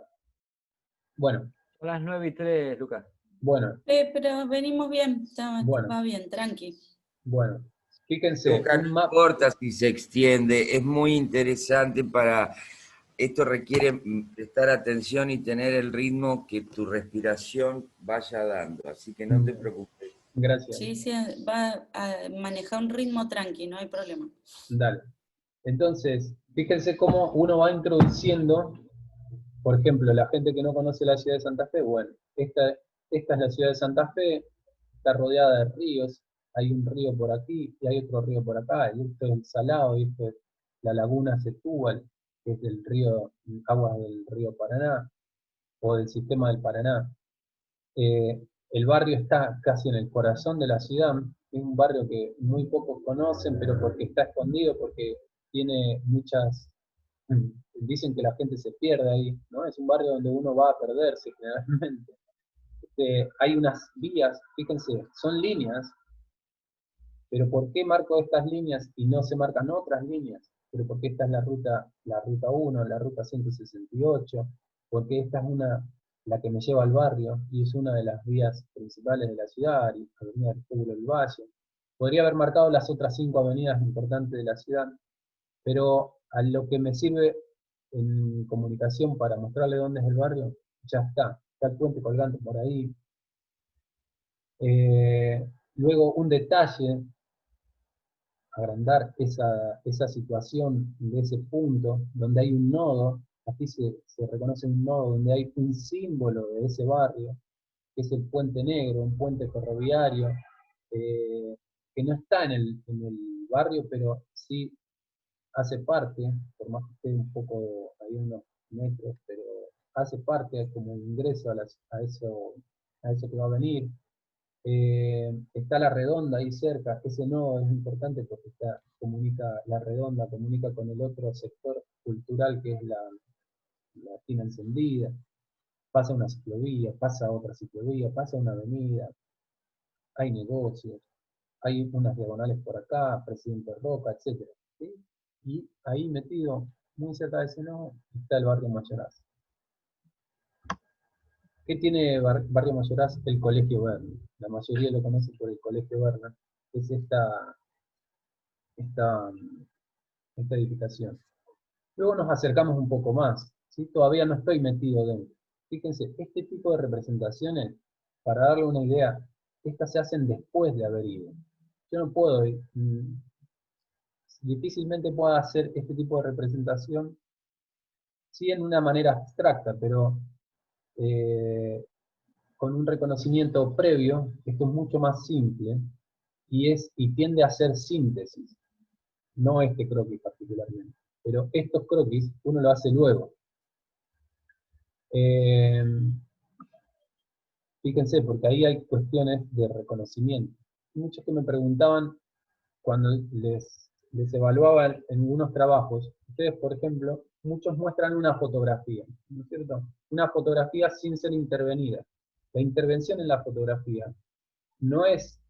Bueno. Son las 9:03, Lucas. Bueno. Pero venimos bien, bueno. Va bien, tranqui. Bueno, fíjense. Lucas, no importa si se extiende, es muy interesante esto requiere prestar atención y tener el ritmo que tu respiración vaya dando, así que no te preocupes. Gracias. Sí, sí, va a manejar un ritmo tranqui, no hay problema. Dale. Entonces, fíjense cómo uno va introduciendo, por ejemplo, la gente que no conoce la ciudad de Santa Fe, bueno, esta es la ciudad de Santa Fe, está rodeada de ríos, hay un río por aquí y hay otro río por acá, y esto es el Salado, y esto es la laguna Setúbal, que es del río, aguas del río Paraná, o del sistema del Paraná. El barrio está casi en el corazón de la ciudad, es un barrio que muy pocos conocen, pero porque está escondido, porque tiene muchas, dicen que la gente se pierde ahí, ¿no? Es un barrio donde uno va a perderse generalmente. Hay unas vías, fíjense, son líneas, pero ¿por qué marco estas líneas y no se marcan otras líneas? Pero porque esta es la ruta 1, la ruta 168, porque esta es la que me lleva al barrio, y es una de las vías principales de la ciudad, Avenida Arturo del Valle. Podría haber marcado las otras 5 avenidas importantes de la ciudad, pero a lo que me sirve en comunicación para mostrarle dónde es el barrio, ya está el puente colgante por ahí. Luego un detalle, agrandar esa situación de ese punto, donde hay un nodo, aquí se reconoce un nodo, donde hay un símbolo de ese barrio, que es el Puente Negro, un puente ferroviario, que no está en el barrio, pero sí hace parte, por más que esté un poco, hay unos metros, pero hace parte como ingreso a eso que va a venir. Está La Redonda ahí cerca, ese nodo es importante porque La Redonda comunica con el otro sector cultural que es la Tina Encendida, pasa una ciclovía, pasa otra ciclovía, pasa una avenida, hay negocios, hay unas diagonales por acá, Presidente Roca, etc. ¿Sí? Y ahí metido, muy cerca de ese nodo, está el barrio Mayoraz. ¿Qué tiene Barrio Mayoraz? El Colegio Berna. La mayoría lo conoce por el Colegio Berna, que es esta edificación. Luego nos acercamos un poco más, ¿sí? Todavía no estoy metido dentro. Fíjense, este tipo de representaciones, para darle una idea, estas se hacen después de haber ido. Yo no puedo, difícilmente puedo hacer este tipo de representación, sí en una manera abstracta, pero con un reconocimiento previo, esto es mucho más simple, y tiende a hacer síntesis, no este croquis particularmente, pero estos croquis uno lo hace luego. Fíjense, porque ahí hay cuestiones de reconocimiento. Muchos que me preguntaban, cuando les evaluaban en algunos trabajos, ustedes, por ejemplo, muchos muestran una fotografía, ¿no es cierto? Una fotografía sin ser intervenida. La intervención en la fotografía no es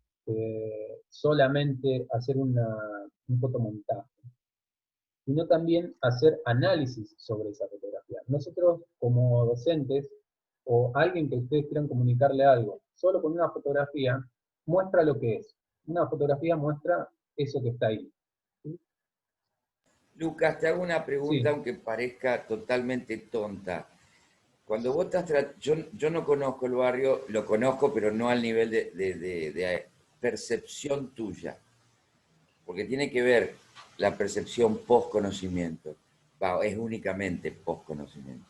solamente hacer un fotomontaje, sino también hacer análisis sobre esa fotografía. Nosotros, como docentes, o alguien que ustedes quieran comunicarle algo, solo con una fotografía, muestra lo que es. Una fotografía muestra eso que está ahí. ¿Sí? Lucas, te hago una pregunta, Sí. aunque parezca totalmente tonta. Cuando vos estás yo no conozco el barrio, lo conozco, pero no al nivel de percepción tuya. Porque tiene que ver la percepción post-conocimiento. Es únicamente post-conocimiento.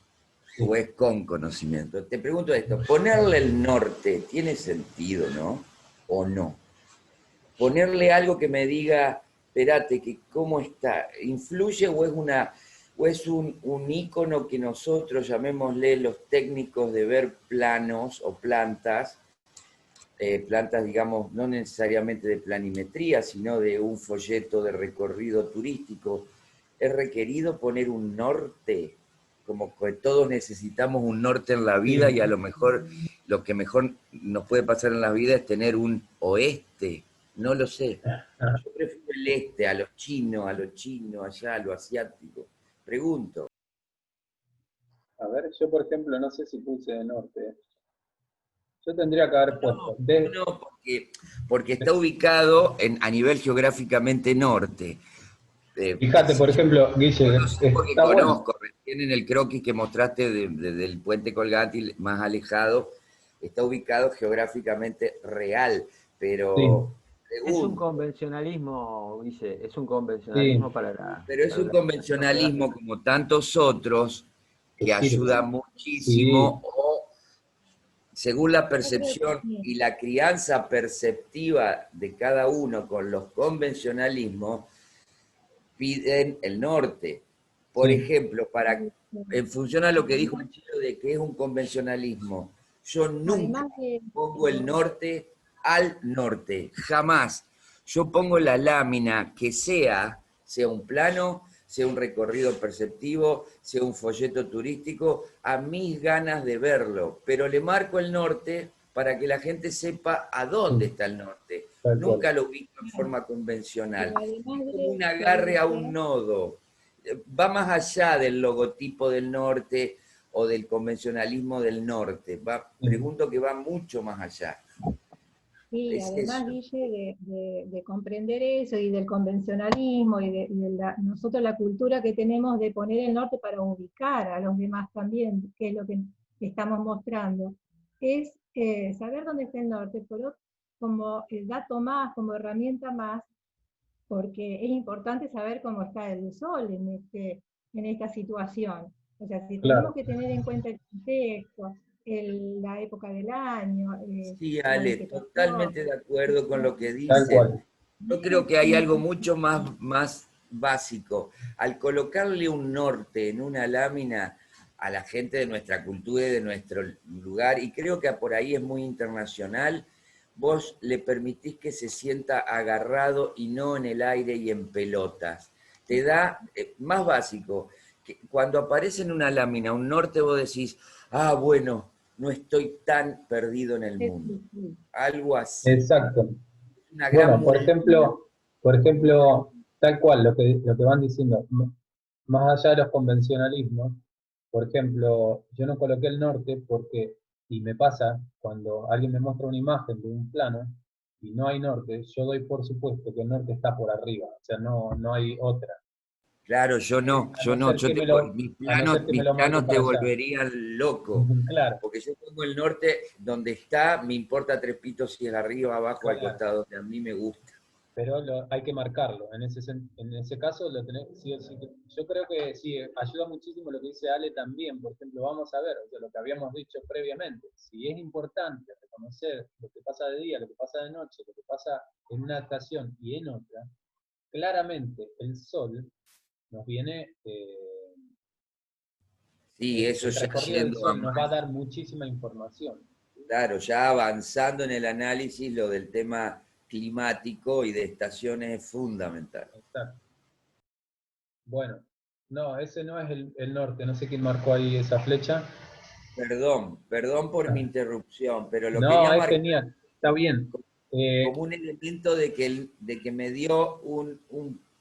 O es con conocimiento. Te pregunto esto, ponerle el norte, ¿tiene sentido, no? ¿O no? Ponerle algo que me diga, espérate, que cómo está, ¿influye o es un ícono que nosotros, llamémosle los técnicos de ver planos o plantas, digamos, no necesariamente de planimetría, sino de un folleto de recorrido turístico, es requerido poner un norte? Como que todos necesitamos un norte en la vida, y a lo mejor lo que mejor nos puede pasar en la vida es tener un oeste, no lo sé. Yo prefiero el este, a los chinos, allá, a lo asiático. Pregunto. A ver, yo por ejemplo no sé si puse de norte. Yo tendría que haber puesto. No, porque está ubicado a nivel geográficamente norte. Fíjate, por ejemplo, Guille, Porque está conozco, bueno. recién en el croquis que mostraste del puente colgante más alejado, está ubicado geográficamente real, pero Es un pregunto. convencionalismo, Guille, es un Sí, convencionalismo para la... Pero es para un la convencionalismo como tantos otros que que ayuda sirve. Sí, muchísimo o según la Yo creo que percepción sí. y la crianza perceptiva de cada uno con los convencionalismos, piden el norte. Por sí, ejemplo, en función a lo que dijo el Chilo de que es un convencionalismo, yo nunca Además de, pongo el norte al norte, jamás. Yo pongo la lámina que sea un plano, sea un recorrido perceptivo, sea un folleto turístico, a mis ganas de verlo, pero le marco el norte para que la gente sepa a dónde sí, está el norte. tal cual. Nunca lo ubico en forma convencional. pero además Es como un de agarre a eso, un nodo. Va más allá del logotipo del norte o del convencionalismo del norte. Pregunto que va mucho más allá. sí, Es además, eso. Guille, de comprender eso y del convencionalismo nosotros la cultura que tenemos de poner el norte para ubicar a los demás también, que es lo que estamos mostrando, es saber dónde está el norte, como el dato más, como herramienta más, porque es importante saber cómo está el sol en esta situación. O sea, si tenemos Claro. que tener en cuenta el contexto, la época del año, Sí, la Ale, vegetación, totalmente de acuerdo con lo que Tal dicen. cual. Yo creo que hay algo mucho más básico. Al colocarle un norte en una lámina a la gente de nuestra cultura y de nuestro lugar, y creo que por ahí es muy internacional, vos le permitís que se sienta agarrado y no en el aire y en pelotas. Te da, más básico, que cuando aparece en una lámina un norte vos decís, ah, bueno, no estoy tan perdido en el mundo. Algo así. Exacto. Una gran Bueno, muestra. por ejemplo, tal cual lo que van diciendo, más allá de los convencionalismos, por ejemplo, yo no coloqué el norte porque, y me pasa, cuando alguien me muestra una imagen de un plano y no hay norte, yo doy por supuesto que el norte está por arriba, o sea, no hay otra. Claro, yo A no no, ser que me lo, a no ser que me mis lo marque planos te para allá. volverían loco, Claro, porque yo pongo el norte donde está, me importa tres pitos si es arriba, abajo, al claro. costado, donde a mí me gusta. Pero hay que marcarlo. En ese caso, lo tenés, sí o sí. Yo creo que sí, ayuda muchísimo lo que dice Ale también. Por ejemplo, vamos a ver, o sea, lo que habíamos dicho previamente. Si es importante reconocer lo que pasa de día, lo que pasa de noche, lo que pasa en una estación y en otra, claramente el sol nos viene, Sí, eso el ya recorrido del yendo a sol nos va a más, dar muchísima información. claro, ya avanzando en el análisis, lo del tema climático y de estaciones es fundamental. Exacto. Bueno, no, ese no es el norte. No sé quién marcó ahí esa flecha. Perdón por mi interrupción, pero lo No, quería es marcar genial, está bien. como un elemento de que me dio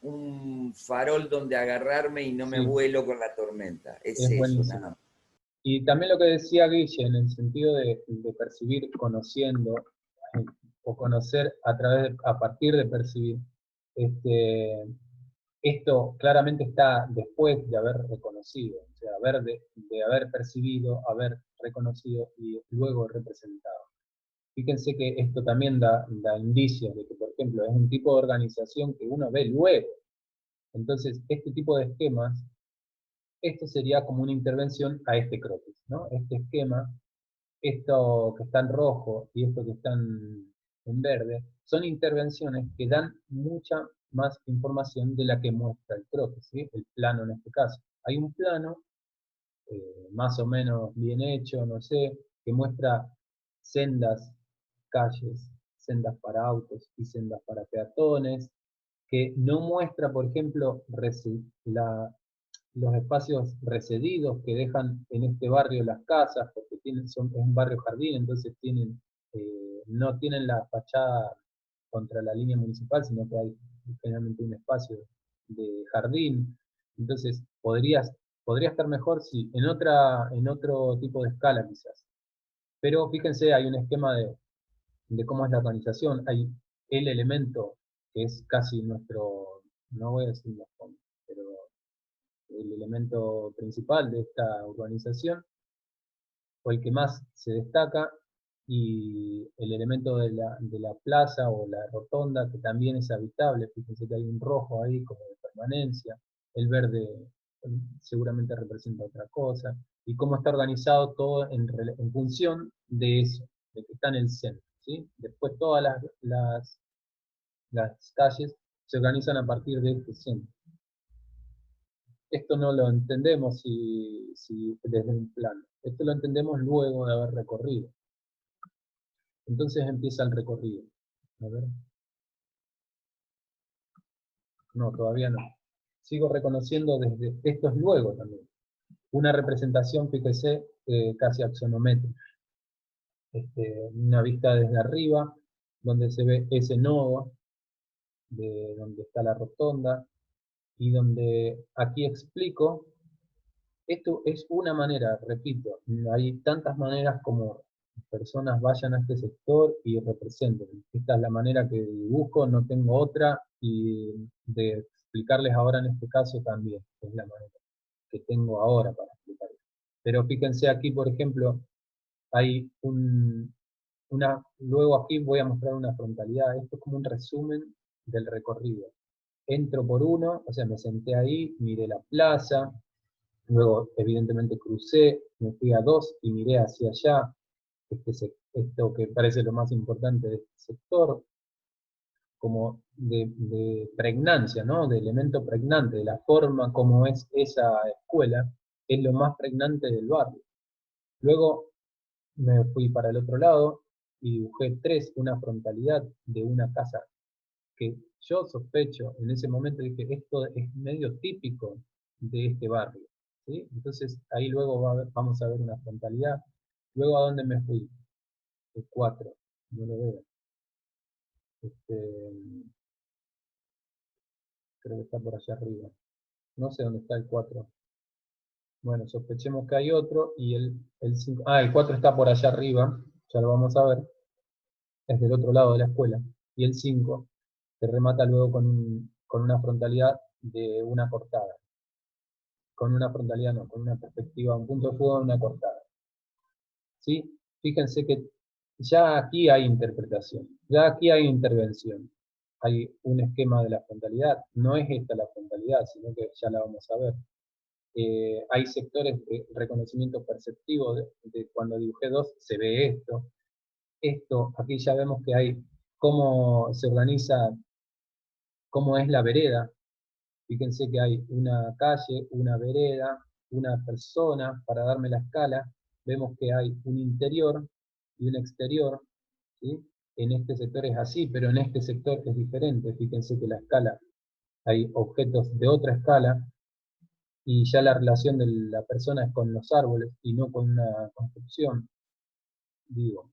un farol donde agarrarme y no me Sí, vuelo con la tormenta. Es es eso, buenísimo. nada más. Y también lo que decía Guille, en el sentido de percibir conociendo, o conocer a partir de percibir, este, esto claramente está después de haber reconocido, o sea, de haber percibido, haber reconocido y luego representado. Fíjense que esto también da indicios de que, por ejemplo, es un tipo de organización que uno ve luego. Entonces, este tipo de esquemas, esto sería como una intervención a este croquis, ¿no? Este esquema, esto que está en rojo y esto que está en verde, son intervenciones que dan mucha más información de la que muestra el croquis, ¿sí? El plano en este caso. Hay un plano, más o menos bien hecho, no sé, que muestra sendas, calles, sendas para autos y sendas para peatones, que no muestra, por ejemplo, los espacios recedidos que dejan en este barrio las casas, porque es un barrio jardín, entonces no tienen la fachada contra la línea municipal, sino que hay generalmente un espacio de jardín. Entonces, podría estar mejor si en otro tipo de escala quizás. Pero fíjense, hay un esquema de cómo es la organización. Hay el elemento que es casi nuestro, no voy a decir pero el elemento principal de esta urbanización, o el que más se destaca, y el elemento de la plaza o la rotonda, que también es habitable, fíjense que hay un rojo ahí como de permanencia, el verde seguramente representa otra cosa, y cómo está organizado todo en función de eso, de que está en el centro, ¿sí? Después todas las calles se organizan a partir de este centro. Esto no lo entendemos si desde un plano, esto lo entendemos luego de haber recorrido. Entonces empieza el recorrido. A ver. No, todavía no. Sigo reconociendo desde... Esto es luego también. Una representación, fíjese, casi axonométrica. Una vista desde arriba, donde se ve ese nodo, de donde está la rotonda, y donde aquí explico, esto es una manera, repito, hay tantas maneras como personas vayan a este sector y representen. Esta es la manera que dibujo, no tengo otra, y de explicarles ahora en este caso también, es la manera que tengo ahora para explicarles. Pero fíjense aquí, por ejemplo, hay luego aquí voy a mostrar una frontalidad, esto es como un resumen del recorrido. Entro por uno, o sea, me senté ahí, miré la plaza, luego evidentemente crucé, me fui a 2 y miré hacia allá, esto que parece lo más importante de este sector, como de pregnancia, ¿no? De elemento pregnante, de la forma como es esa escuela, es lo más pregnante del barrio. Luego me fui para el otro lado y dibujé 3, una frontalidad de una casa que yo sospecho, en ese momento dije, esto es medio típico de este barrio, ¿sí? Entonces ahí luego vamos a ver una frontalidad. Luego, ¿a dónde me fui? El 4, no lo veo. Creo que está por allá arriba. No sé dónde está el 4. Bueno, sospechemos que hay otro, y el 5, el 4 está por allá arriba, ya lo vamos a ver, es del otro lado de la escuela, y el 5 se remata luego con una frontalidad de una cortada. Con una frontalidad no, con una perspectiva, un punto de fuga, una cortada. ¿Sí? Fíjense que ya aquí hay interpretación, ya aquí hay intervención. Hay un esquema de la frontalidad, no es esta la frontalidad, sino que ya la vamos a ver. Hay sectores de reconocimiento perceptivo, de cuando dibujé 2 se ve esto. Esto, aquí ya vemos que hay cómo se organiza, cómo es la vereda. Fíjense que hay una calle, una vereda, una persona, para darme la escala. Vemos que hay un interior y un exterior, ¿sí? En este sector es así, pero en este sector es diferente. Fíjense que la escala, hay objetos de otra escala, y ya la relación de la persona es con los árboles y no con una construcción. Digo,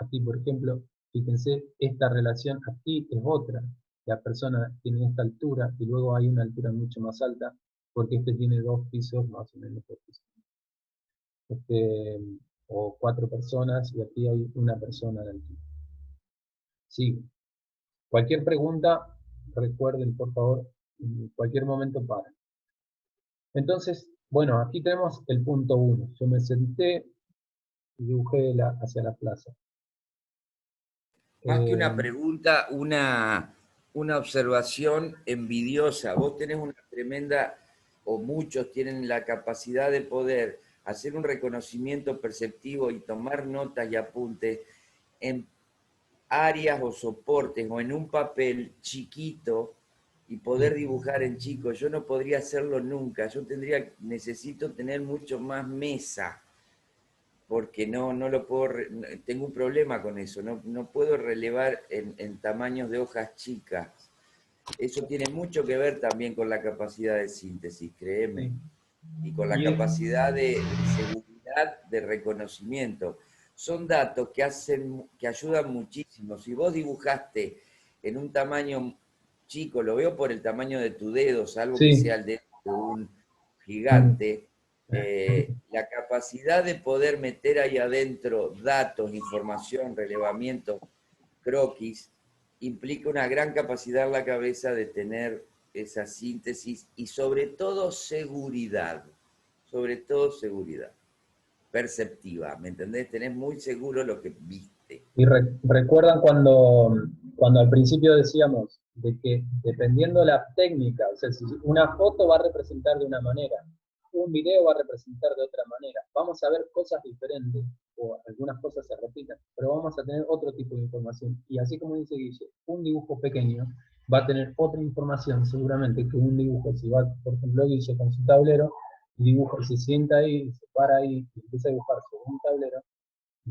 aquí por ejemplo, fíjense, esta relación aquí es otra. La persona tiene esta altura y luego hay una altura mucho más alta, porque este tiene 2 pisos, más o menos 2 pisos. O 4 personas, y aquí hay una persona de altura. Sí, cualquier pregunta, recuerden por favor, en cualquier momento para. Entonces, bueno, aquí tenemos el punto 1. Yo me senté y dibujé hacia la plaza. Más que una pregunta, una observación envidiosa. Vos tenés una tremenda, o muchos tienen la capacidad de poder hacer un reconocimiento perceptivo y tomar notas y apuntes en áreas o soportes o en un papel chiquito y poder dibujar en chico. Yo no podría hacerlo nunca. Yo necesito tener mucho más mesa, porque no lo puedo, tengo un problema con eso, no puedo relevar en tamaños de hojas chicas. Eso tiene mucho que ver también con la capacidad de síntesis, créeme, y con la capacidad de seguridad de reconocimiento. Son datos que ayudan muchísimo. Si vos dibujaste en un tamaño chico, lo veo por el tamaño de tu dedo, salvo que sea el dedo de un gigante, la capacidad de poder meter ahí adentro datos, información, relevamiento, croquis, implica una gran capacidad en la cabeza de tener esa síntesis y sobre todo seguridad. Sobre todo seguridad. perceptiva, ¿me entendés? Tenés muy seguro lo que viste. Y recuerdan cuando al principio decíamos de que dependiendo la técnica, o sea, si una foto va a representar de una manera, un video va a representar de otra manera, vamos a ver cosas diferentes, o algunas cosas se repiten, pero vamos a tener otro tipo de información. Y así como dice Guille, un dibujo pequeño va a tener otra información seguramente que un dibujo. Si va, por ejemplo, Guille con su tablero, y dibuja y se sienta ahí, se para ahí y empieza a dibujar sobre un tablero,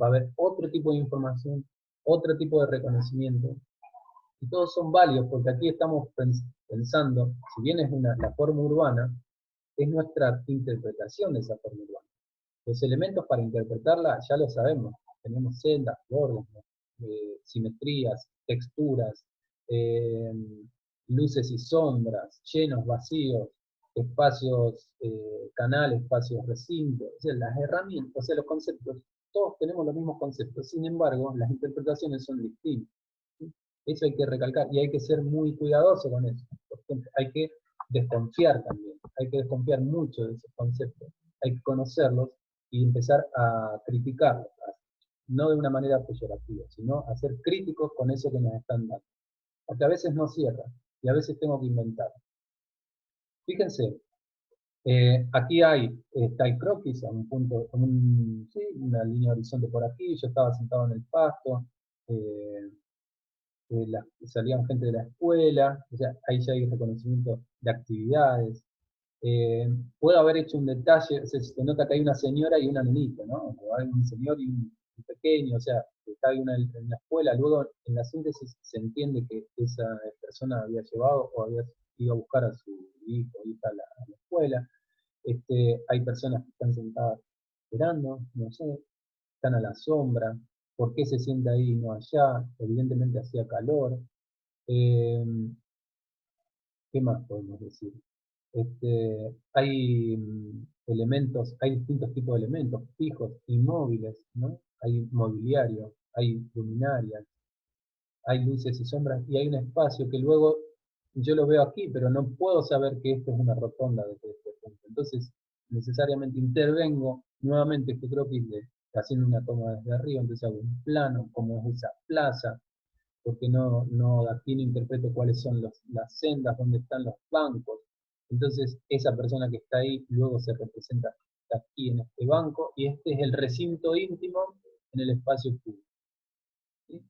va a haber otro tipo de información, otro tipo de reconocimiento. Y todos son válidos, porque aquí estamos pensando, si bien es la forma urbana, es nuestra interpretación de esa forma urbana. Los elementos para interpretarla ya lo sabemos. Tenemos celdas, bordes, simetrías, texturas, luces y sombras, llenos, vacíos, espacios canales, espacios recintos, o sea, las herramientas, o sea, los conceptos, todos tenemos los mismos conceptos, sin embargo, las interpretaciones son distintas. ¿Sí? Eso hay que recalcar, y hay que ser muy cuidadoso con eso. Por ejemplo, hay que desconfiar también, hay que desconfiar mucho de esos conceptos, hay que conocerlos y empezar a criticarlos, no de una manera peyorativa, sino a ser críticos con eso que nos están dando. Porque a veces no cierra, y a veces tengo que inventar. Fíjense, aquí está el croquis a un punto, sí, una línea de horizonte por aquí, yo estaba sentado en el pasto, salían gente de la escuela, o sea, ahí ya hay reconocimiento de actividades. Puedo haber hecho un detalle, o sea, se nota que hay una señora y una nenita, ¿no? O hay un señor y un pequeño, o sea, está ahí en la escuela, luego en la síntesis se entiende que esa persona había llevado o había ido a buscar a su hijo o hija a la escuela. Hay personas que están sentadas esperando, no sé, están a la sombra, ¿por qué se sienta ahí y no allá? Evidentemente hacía calor. ¿Qué más podemos decir? Hay elementos, hay distintos tipos de elementos, fijos, inmóviles, ¿no? Hay mobiliario, hay luminarias, hay luces y sombras, y hay un espacio que luego yo lo veo aquí, pero no puedo saber que esto es una rotonda desde este punto. Entonces, necesariamente intervengo nuevamente, que creo que haciendo una toma desde arriba, entonces hago un plano, como es esa plaza, porque aquí no interpreto cuáles son las sendas, dónde están los bancos. Entonces, esa persona que está ahí luego se representa aquí en este banco, y este es el recinto íntimo en el espacio público. ¿Sí?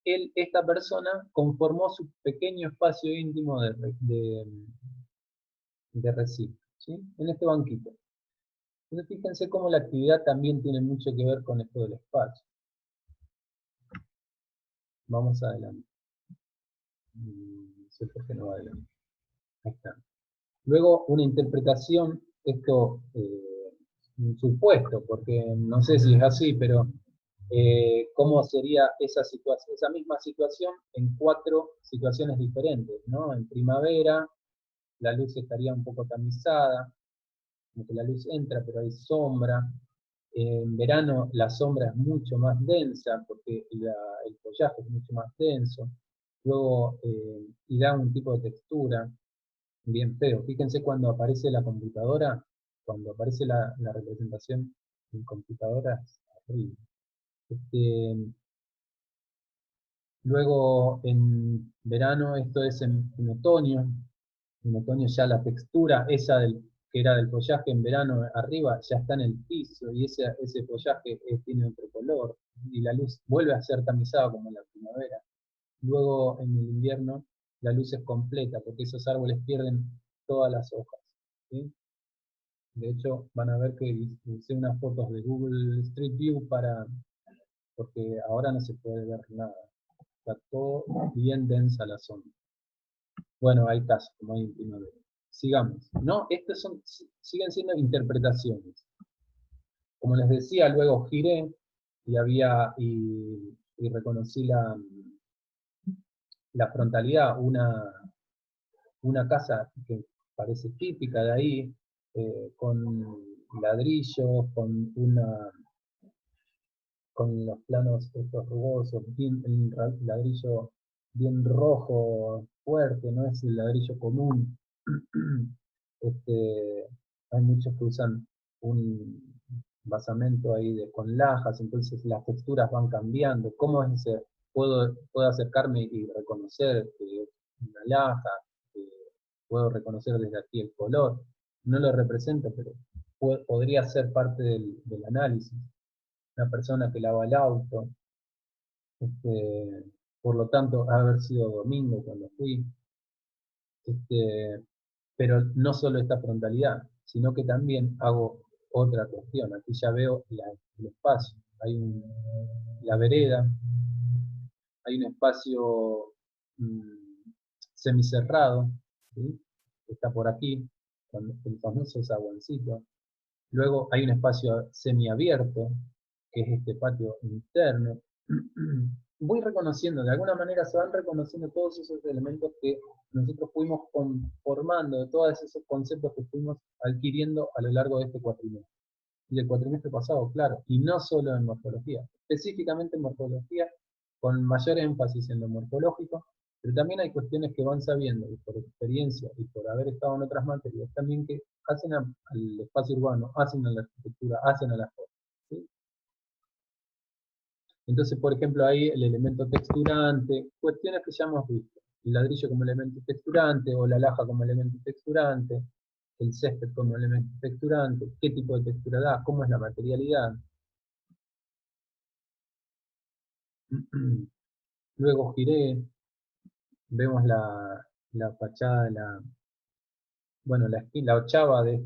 Esta persona conformó su pequeño espacio íntimo de recinto, ¿sí? En este banquito. Entonces, fíjense cómo la actividad también tiene mucho que ver con esto del espacio. Vamos adelante. No sé por qué no va adelante. Ahí está. Luego, una interpretación, esto un supuesto, porque no sé si es así, pero cómo sería esa misma situación en 4 situaciones diferentes, ¿no? En primavera, la luz estaría un poco tamizada, como que la luz entra, pero hay sombra. En verano la sombra es mucho más densa, porque el follaje es mucho más denso. Luego, y da un tipo de textura bien feo. Fíjense cuando aparece la computadora, cuando aparece la representación en computadora, es horrible. Luego en verano, esto es en otoño ya la textura esa que era del follaje en verano arriba ya está en el piso, y ese follaje tiene otro color, y la luz vuelve a ser tamizada como en la primavera. Luego en el invierno la luz es completa, porque esos árboles pierden todas las hojas, ¿sí? De hecho, van a ver que hice unas fotos de Google Street View porque ahora no se puede ver nada. Está todo bien densa la zona. Bueno, hay casos, como hay en primavera. Sigamos. No, estas siguen siendo interpretaciones. Como les decía, luego giré y reconocí la frontalidad, una casa que parece típica de ahí, con ladrillos, con los planos estos rugosos, el ladrillo bien rojo, fuerte, no es el ladrillo común. Hay muchos que usan basamento ahí con lajas, entonces las texturas van cambiando. ¿Cómo es ese? Puedo acercarme y reconocer que es una laja, puedo reconocer desde aquí el color. No lo represento, pero podría ser parte del análisis. Una persona que lava el auto, por lo tanto, haber sido domingo cuando fui, pero no solo esta frontalidad, sino que también hago otra cuestión. Aquí ya veo el espacio. Hay la vereda, hay un espacio semicerrado, ¿sí? Está por aquí, con el famoso zaguancito. Luego hay un espacio semiabierto, que es este patio interno. Voy reconociendo, de alguna manera se van reconociendo todos esos elementos que nosotros fuimos conformando, de todos esos conceptos que fuimos adquiriendo a lo largo de este cuatrimestre. Y del cuatrimestre pasado, claro, y no solo en morfología, específicamente en morfología, con mayor énfasis en lo morfológico, pero también hay cuestiones que van sabiendo, y por experiencia, y por haber estado en otras materias, también que hacen al espacio urbano, hacen a la arquitectura, hacen a las cosas. ¿Sí? Entonces, por ejemplo, ahí el elemento texturante, cuestiones que ya hemos visto. El ladrillo como elemento texturante, o la laja como elemento texturante, el césped como elemento texturante, qué tipo de textura da, cómo es la materialidad. Luego giré, vemos la fachada de la ochava de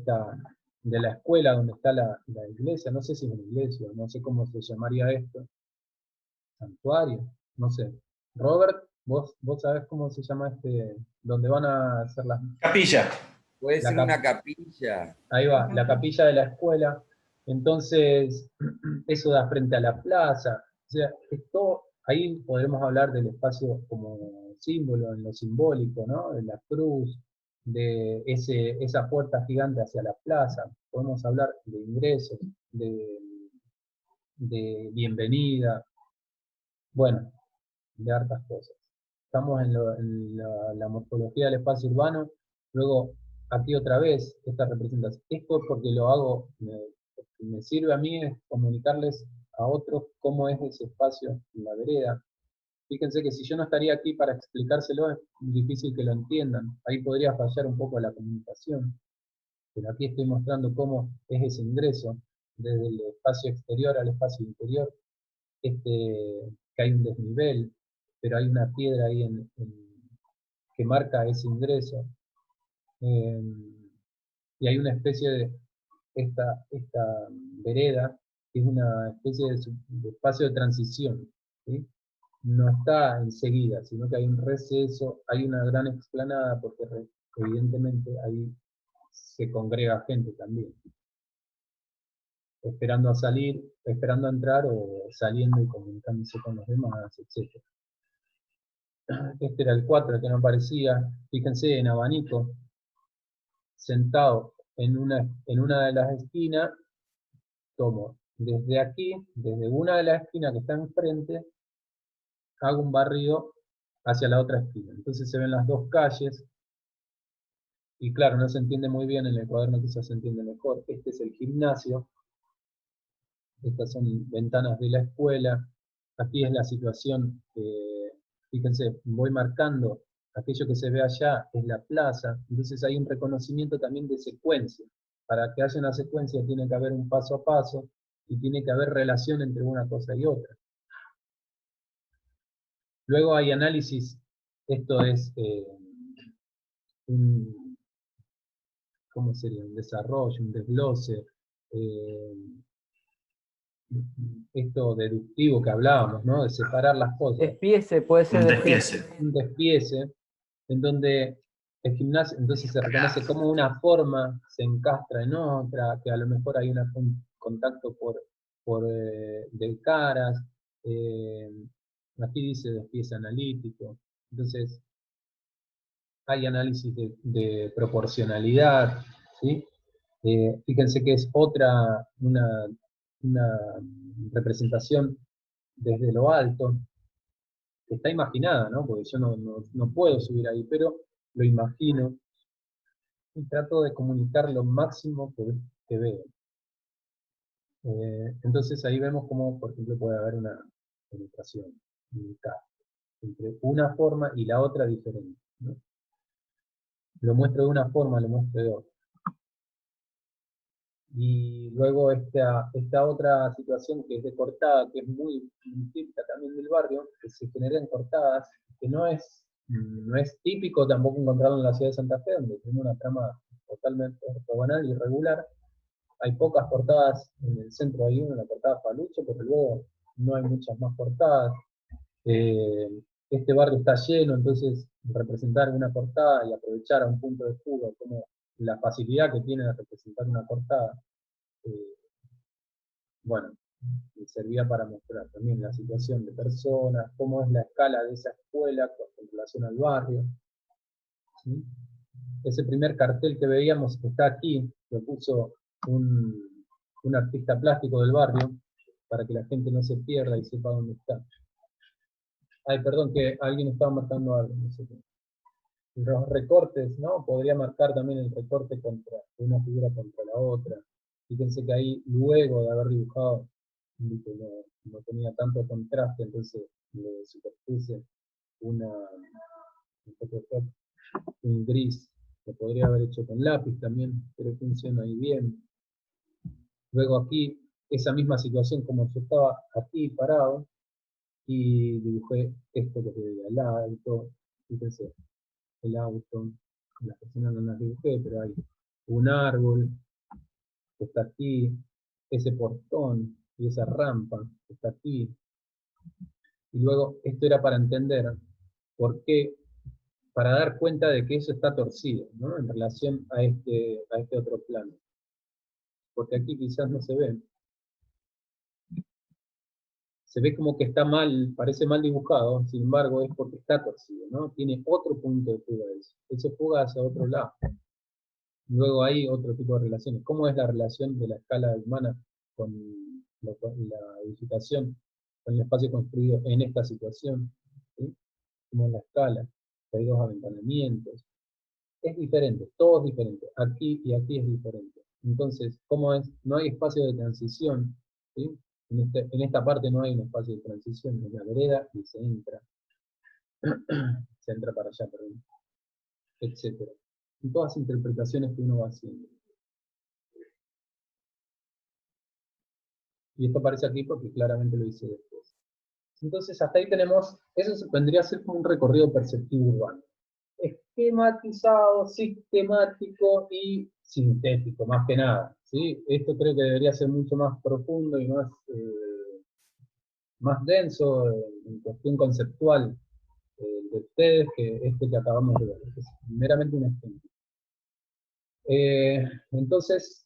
la escuela donde está la iglesia, no sé si es una iglesia, no sé cómo se llamaría esto, santuario, no sé. Robert, vos sabés cómo se llama donde van a hacer las... Capilla. Puede ser una capilla. Ahí va, la capilla de la escuela. Entonces, eso da frente a la plaza. O sea, ahí podremos hablar del espacio como símbolo, en lo simbólico, ¿no? De la cruz, de esa puerta gigante hacia la plaza. Podemos hablar de ingresos, de bienvenida, bueno, de hartas cosas. Estamos en la morfología del espacio urbano. Luego, aquí otra vez, esta representación. Esto porque lo hago, me sirve a mí es comunicarles a otros cómo es ese espacio en la vereda. Fíjense que si yo no estaría aquí para explicárselo, es difícil que lo entiendan. Ahí podría fallar un poco la comunicación. Pero aquí estoy mostrando cómo es ese ingreso, desde el espacio exterior al espacio interior, que hay un desnivel, pero hay una piedra ahí que marca ese ingreso. Y hay una especie de esta vereda, que es una especie de espacio de transición, ¿sí? No está enseguida, sino que hay un receso, hay una gran explanada, porque evidentemente ahí se congrega gente también, esperando a salir, esperando a entrar o saliendo y comunicándose con los demás, etc. Este era el 4 que no aparecía, fíjense, en abanico, sentado en una de las esquinas, tomo desde aquí, desde una de las esquinas que está enfrente, hago un barrido hacia la otra esquina. Entonces se ven las dos calles, y claro, no se entiende muy bien, en el cuaderno quizás se entiende mejor. Este es el gimnasio, estas son ventanas de la escuela, aquí es la situación, fíjense, voy marcando, aquello que se ve allá es la plaza, entonces hay un reconocimiento también de secuencia. Para que haya una secuencia tiene que haber un paso a paso, y tiene que haber relación entre una cosa y otra. Luego hay análisis, esto es ¿cómo sería? Un desarrollo, un desglose, esto deductivo que hablábamos, ¿no? De separar las cosas. Despiece, puede ser Un despiece, en donde el gimnasio entonces se reconoce como una forma, se encastra en otra, que a lo mejor hay un contacto de caras, aquí dice despiece analítico, entonces hay análisis de proporcionalidad, ¿sí? Fíjense que es una representación desde lo alto, que está imaginada, ¿no? Porque yo no puedo subir ahí, pero lo imagino y trato de comunicar lo máximo que veo. Entonces ahí vemos cómo, por ejemplo, puede haber una penetración, un cambio entre una forma y la otra diferente, ¿no? Lo muestro de una forma, lo muestro de otra. Y luego esta otra situación que es de cortada, que es muy típica también del barrio, que se generan cortadas, que no es típico tampoco encontrarlo en la ciudad de Santa Fe, donde tiene una trama totalmente ortogonal y irregular. Hay pocas portadas en el centro, hay una, la portada Falucho, pero luego no hay muchas más portadas. Este barrio está lleno, entonces representar una portada y aprovechar a un punto de fuga, como la facilidad que tiene de representar una portada, bueno, servía para mostrar también la situación de personas, cómo es la escala de esa escuela en relación al barrio. ¿Sí? Ese primer cartel que veíamos que está aquí, lo puso un artista plástico del barrio, para que la gente no se pierda y sepa dónde está. Ay, perdón, que alguien estaba marcando algo, no sé qué. Los recortes, ¿no? Podría marcar también el recorte contra una figura contra la otra. Fíjense que ahí, luego de haber dibujado, no tenía tanto contraste, entonces le superpuse un gris, que podría haber hecho con lápiz también, pero funciona ahí bien. Luego aquí, esa misma situación como yo estaba aquí parado, y dibujé esto que se veía, el auto, fíjense, el auto, las personas no las dibujé, pero hay un árbol que está aquí, ese portón y esa rampa que está aquí. Y luego esto era para entender por qué, para dar cuenta de que eso está torcido, ¿no? En relación a este otro plano. Porque aquí quizás no se ve. Se ve como que está mal, parece mal dibujado, sin embargo es porque está torcido, ¿no? Tiene otro punto de fuga eso. Eso fuga hacia otro lado. Luego hay otro tipo de relaciones. ¿Cómo es la relación de la escala humana con la edificación, con el espacio construido en esta situación? ¿Sí? ¿Cómo es la escala? Hay dos aventanamientos. Es diferente, todo es diferente. Aquí y aquí es diferente. Entonces, ¿cómo es? No hay espacio de transición, ¿sí? En esta parte no hay un espacio de transición, es la vereda y se entra. Se entra para allá, perdón. Etcétera. Y todas las interpretaciones que uno va haciendo. Y esto aparece aquí porque claramente lo hice después. Entonces, hasta ahí tenemos, eso vendría a ser como un recorrido perceptivo urbano. Esquematizado, sistemático y sintético, más que nada. ¿Sí? Esto creo que debería ser mucho más profundo y más denso en cuestión conceptual de ustedes que este que acabamos de ver. Es meramente un ejemplo. Entonces,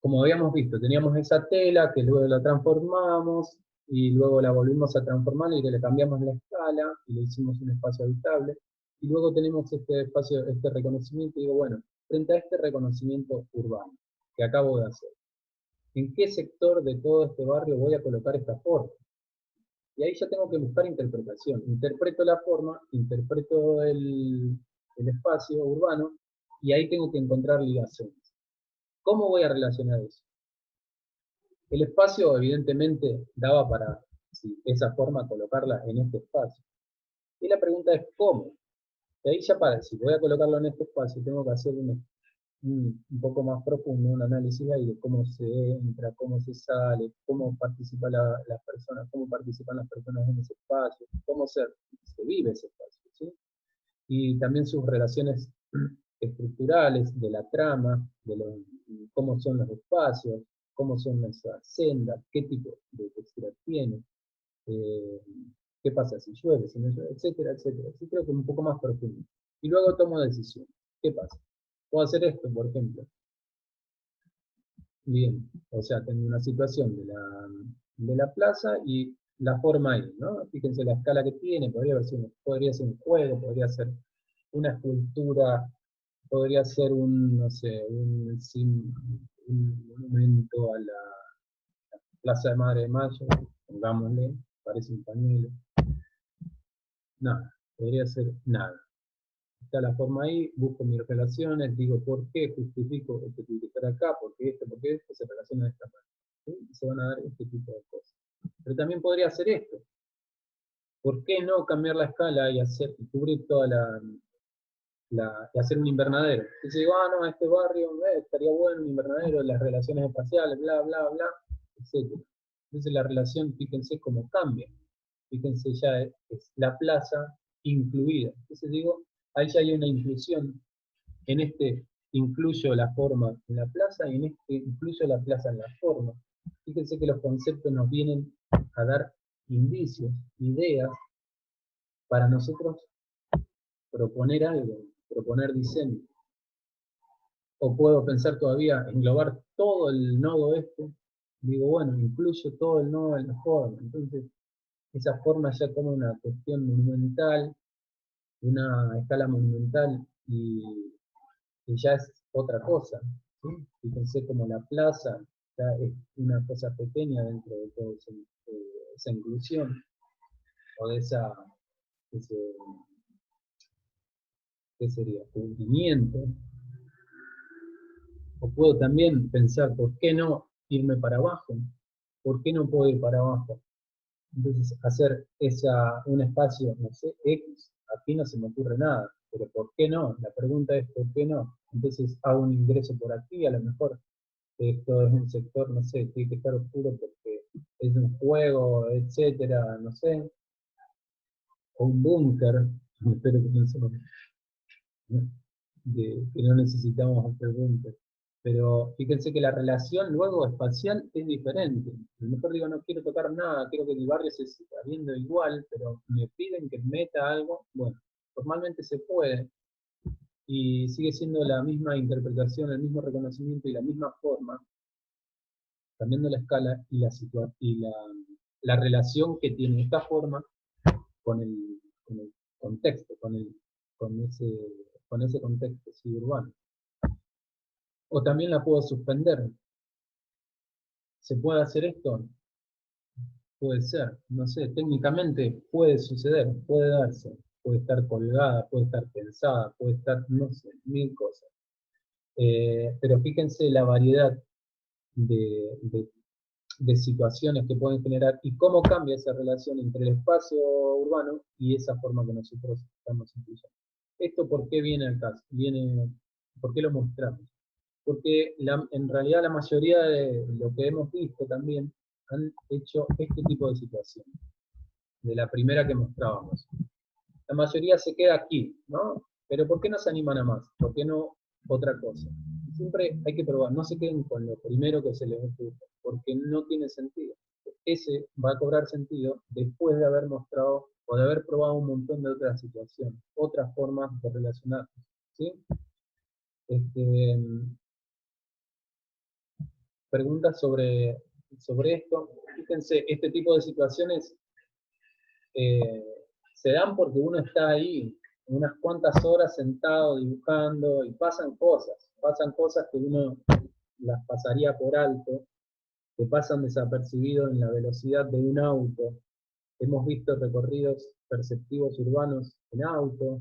como habíamos visto, teníamos esa tela que luego la transformamos y luego la volvimos a transformar y le cambiamos la escala y le hicimos un espacio habitable. Y luego tenemos este espacio, este reconocimiento, y digo, bueno, frente a este reconocimiento urbano que acabo de hacer, ¿en qué sector de todo este barrio voy a colocar esta forma? Y ahí ya tengo que buscar interpretación. Interpreto la forma, interpreto el espacio urbano, y ahí tengo que encontrar ligaciones. ¿Cómo voy a relacionar eso? El espacio, evidentemente, daba para, esa forma, colocarla en este espacio. Y la pregunta es, ¿cómo? Y ahí ya para, si voy a colocarlo en este espacio, tengo que hacer un poco más profundo, un análisis ahí de cómo se entra, cómo se sale, cómo participan las personas, cómo participan las personas en ese espacio, cómo se vive ese espacio, ¿sí? Y también sus relaciones estructurales de la trama, cómo son los espacios, cómo son esas sendas, qué tipo de textura tiene, qué pasa si llueve, si no llueve, etcétera, etcétera. Sí, creo que un poco más profundo. Y luego tomo decisiones. ¿Qué pasa? Puedo hacer esto, por ejemplo. Bien, o sea, tengo una situación de la plaza y la forma ahí, ¿no? Fíjense la escala que tiene, podría ser un juego, podría ser una escultura, podría ser no sé, un monumento a la Plaza de Madre de Mayo, pongámosle, parece un pañuelo. Nada, podría ser nada. Está la forma ahí, busco mis relaciones, digo por qué, justifico esto tiene que estar acá, porque esto se relaciona de esta manera. ¿sí? Se van a dar este tipo de cosas. Pero también podría hacer esto. ¿Por qué no cambiar la escala y cubrir toda y hacer un invernadero? Entonces digo, no, este barrio estaría bueno un invernadero, las relaciones espaciales, bla, bla, bla, etc. Entonces la relación, fíjense cómo cambia. Fíjense, ya es la plaza incluida. Entonces digo, ahí ya hay una inclusión. En este incluyo la forma en la plaza y en este incluyo la plaza en la forma. Fíjense que los conceptos nos vienen a dar indicios, ideas, para nosotros proponer algo, proponer diseño. O puedo pensar todavía, englobar todo el nodo este, digo, bueno, incluyo todo el nodo en la forma. Entonces, esa forma ya toma una cuestión monumental, una escala monumental, y ya es otra cosa. ¿Sí? Fíjense como la plaza ya es una cosa pequeña dentro de toda esa inclusión, o de ese, ¿qué sería? Cubrimiento. O puedo también pensar, ¿por qué no irme para abajo? ¿Por qué no puedo ir para abajo? Entonces, hacer un espacio, no sé, X, aquí no se me ocurre nada, pero ¿por qué no? La pregunta es, ¿por qué no? Entonces, hago un ingreso por aquí, a lo mejor esto es un sector, no sé, tiene que estar oscuro porque es un juego, etcétera, no sé, o un búnker, espero que no se que no necesitamos hacer búnker. Pero fíjense que la relación luego espacial es diferente. A lo mejor digo, no quiero tocar nada, quiero que mi barrio se siga viendo igual, pero me piden que meta algo. Bueno, formalmente se puede, y sigue siendo la misma interpretación, el mismo reconocimiento y la misma forma, cambiando la escala y la relación que tiene esta forma con el contexto, con ese contexto sí, urbano. O también la puedo suspender. ¿Se puede hacer esto? Puede ser, no sé, técnicamente puede suceder, puede darse, puede estar colgada, puede estar pensada, puede estar, no sé, mil cosas. Pero fíjense la variedad de situaciones que pueden generar y cómo cambia esa relación entre el espacio urbano y esa forma que nosotros estamos incluyendo. ¿Esto por qué viene al caso? ¿Por qué lo mostramos? Porque en realidad la mayoría de lo que hemos visto también han hecho este tipo de situación, de la primera que mostrábamos. La mayoría se queda aquí, ¿no? Pero ¿por qué no se animan a más? ¿Por qué no otra cosa? Siempre hay que probar, no se queden con lo primero que se les ocurre, porque no tiene sentido. Ese va a cobrar sentido después de haber mostrado o de haber probado un montón de otras situaciones, otras formas de relacionarse, ¿sí? Preguntas sobre esto. Fíjense, este tipo de situaciones se dan porque uno está ahí unas cuantas horas sentado dibujando y pasan cosas que uno las pasaría por alto, que pasan desapercibidos en la velocidad de un auto. Hemos visto recorridos perceptivos urbanos en auto.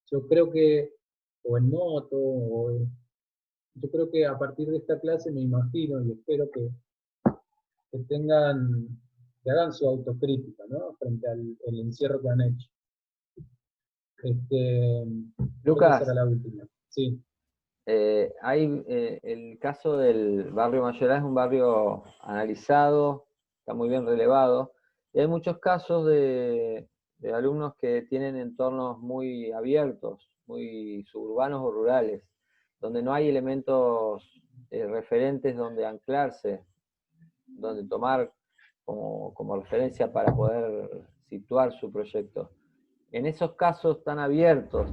Yo creo que, o en moto, yo creo que a partir de esta clase me imagino y espero que hagan su autocrítica, ¿no? Frente al encierro que han hecho. Lucas, esa era la última. Sí. El caso del barrio Mayorazgo es un barrio analizado, está muy bien relevado, y hay muchos casos de alumnos que tienen entornos muy abiertos, muy suburbanos o rurales, donde no hay elementos referentes donde anclarse, donde tomar como referencia para poder situar su proyecto. En esos casos tan abiertos,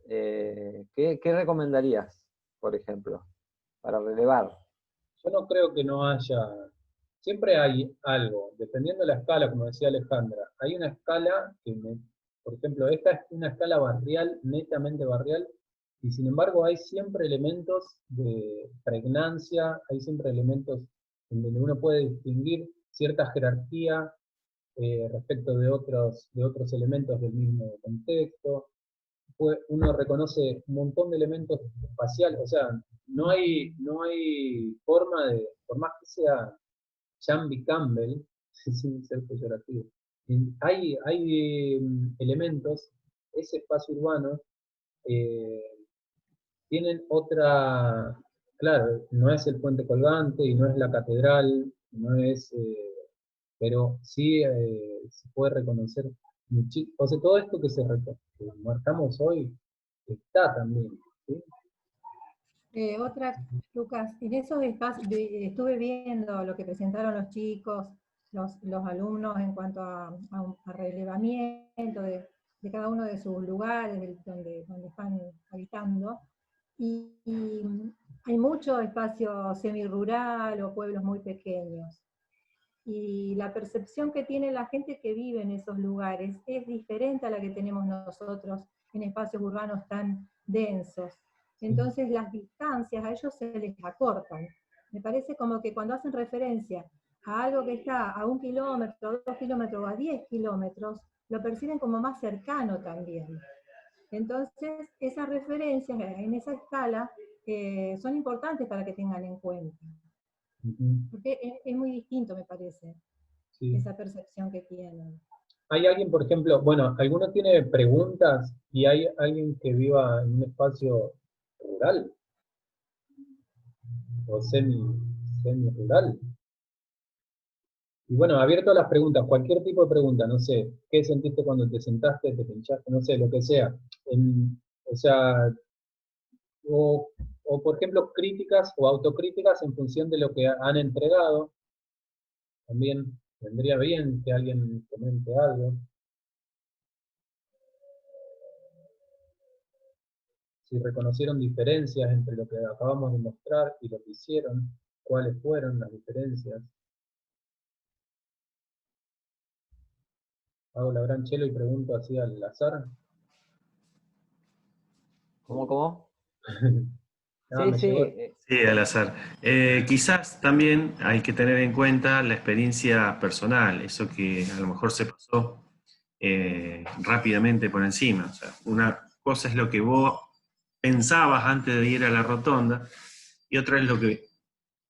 ¿qué recomendarías, por ejemplo, para relevar? Yo no creo que no haya, siempre hay algo, dependiendo de la escala, como decía Alejandra. Hay una escala por ejemplo, esta es una escala barrial, netamente barrial, y sin embargo hay siempre elementos de pregnancia, hay siempre elementos en donde uno puede distinguir cierta jerarquía respecto de otros elementos del mismo contexto. uno reconoce un montón de elementos espaciales, o sea, no hay forma de, por más que sea Jambi Campbell, sin ser peyorativo, hay elementos, ese espacio urbano, tienen otra, claro, no es el puente colgante y no es la catedral, no es, pero sí se puede reconocer, o sea, todo esto que marcamos hoy está también, ¿sí? Lucas, en esos espacios estuve viendo lo que presentaron los chicos, los alumnos en cuanto a relevamiento de cada uno de sus lugares donde están habitando, y hay mucho espacio semirural o pueblos muy pequeños. Y la percepción que tiene la gente que vive en esos lugares es diferente a la que tenemos nosotros en espacios urbanos tan densos. Entonces las distancias a ellos se les acortan. Me parece como que cuando hacen referencia a algo que está a 1 kilómetro, a 2 kilómetros o a 10 kilómetros, lo perciben como más cercano también. Entonces esas referencias en esa escala son importantes para que tengan en cuenta. Porque es muy distinto, me parece, Sí. esa percepción que tienen. Hay alguien, por ejemplo, bueno, ¿alguno tiene preguntas y hay alguien que viva en un espacio rural? O semi-rural. Y bueno, abierto a las preguntas, cualquier tipo de pregunta, no sé, ¿qué sentiste cuando te sentaste, te pinchaste, no sé, lo que sea? O sea, o por ejemplo, críticas o autocríticas en función de lo que han entregado. También vendría bien que alguien comente algo. Si reconocieron diferencias entre lo que acabamos de mostrar y lo que hicieron, cuáles fueron las diferencias. Hago la gran chelo y pregunto así al azar. ¿Cómo? No, Sí. Sí, al azar. Quizás también hay que tener en cuenta la experiencia personal, eso que a lo mejor se pasó rápidamente por encima. O sea, una cosa es lo que vos pensabas antes de ir a la rotonda y otra es lo que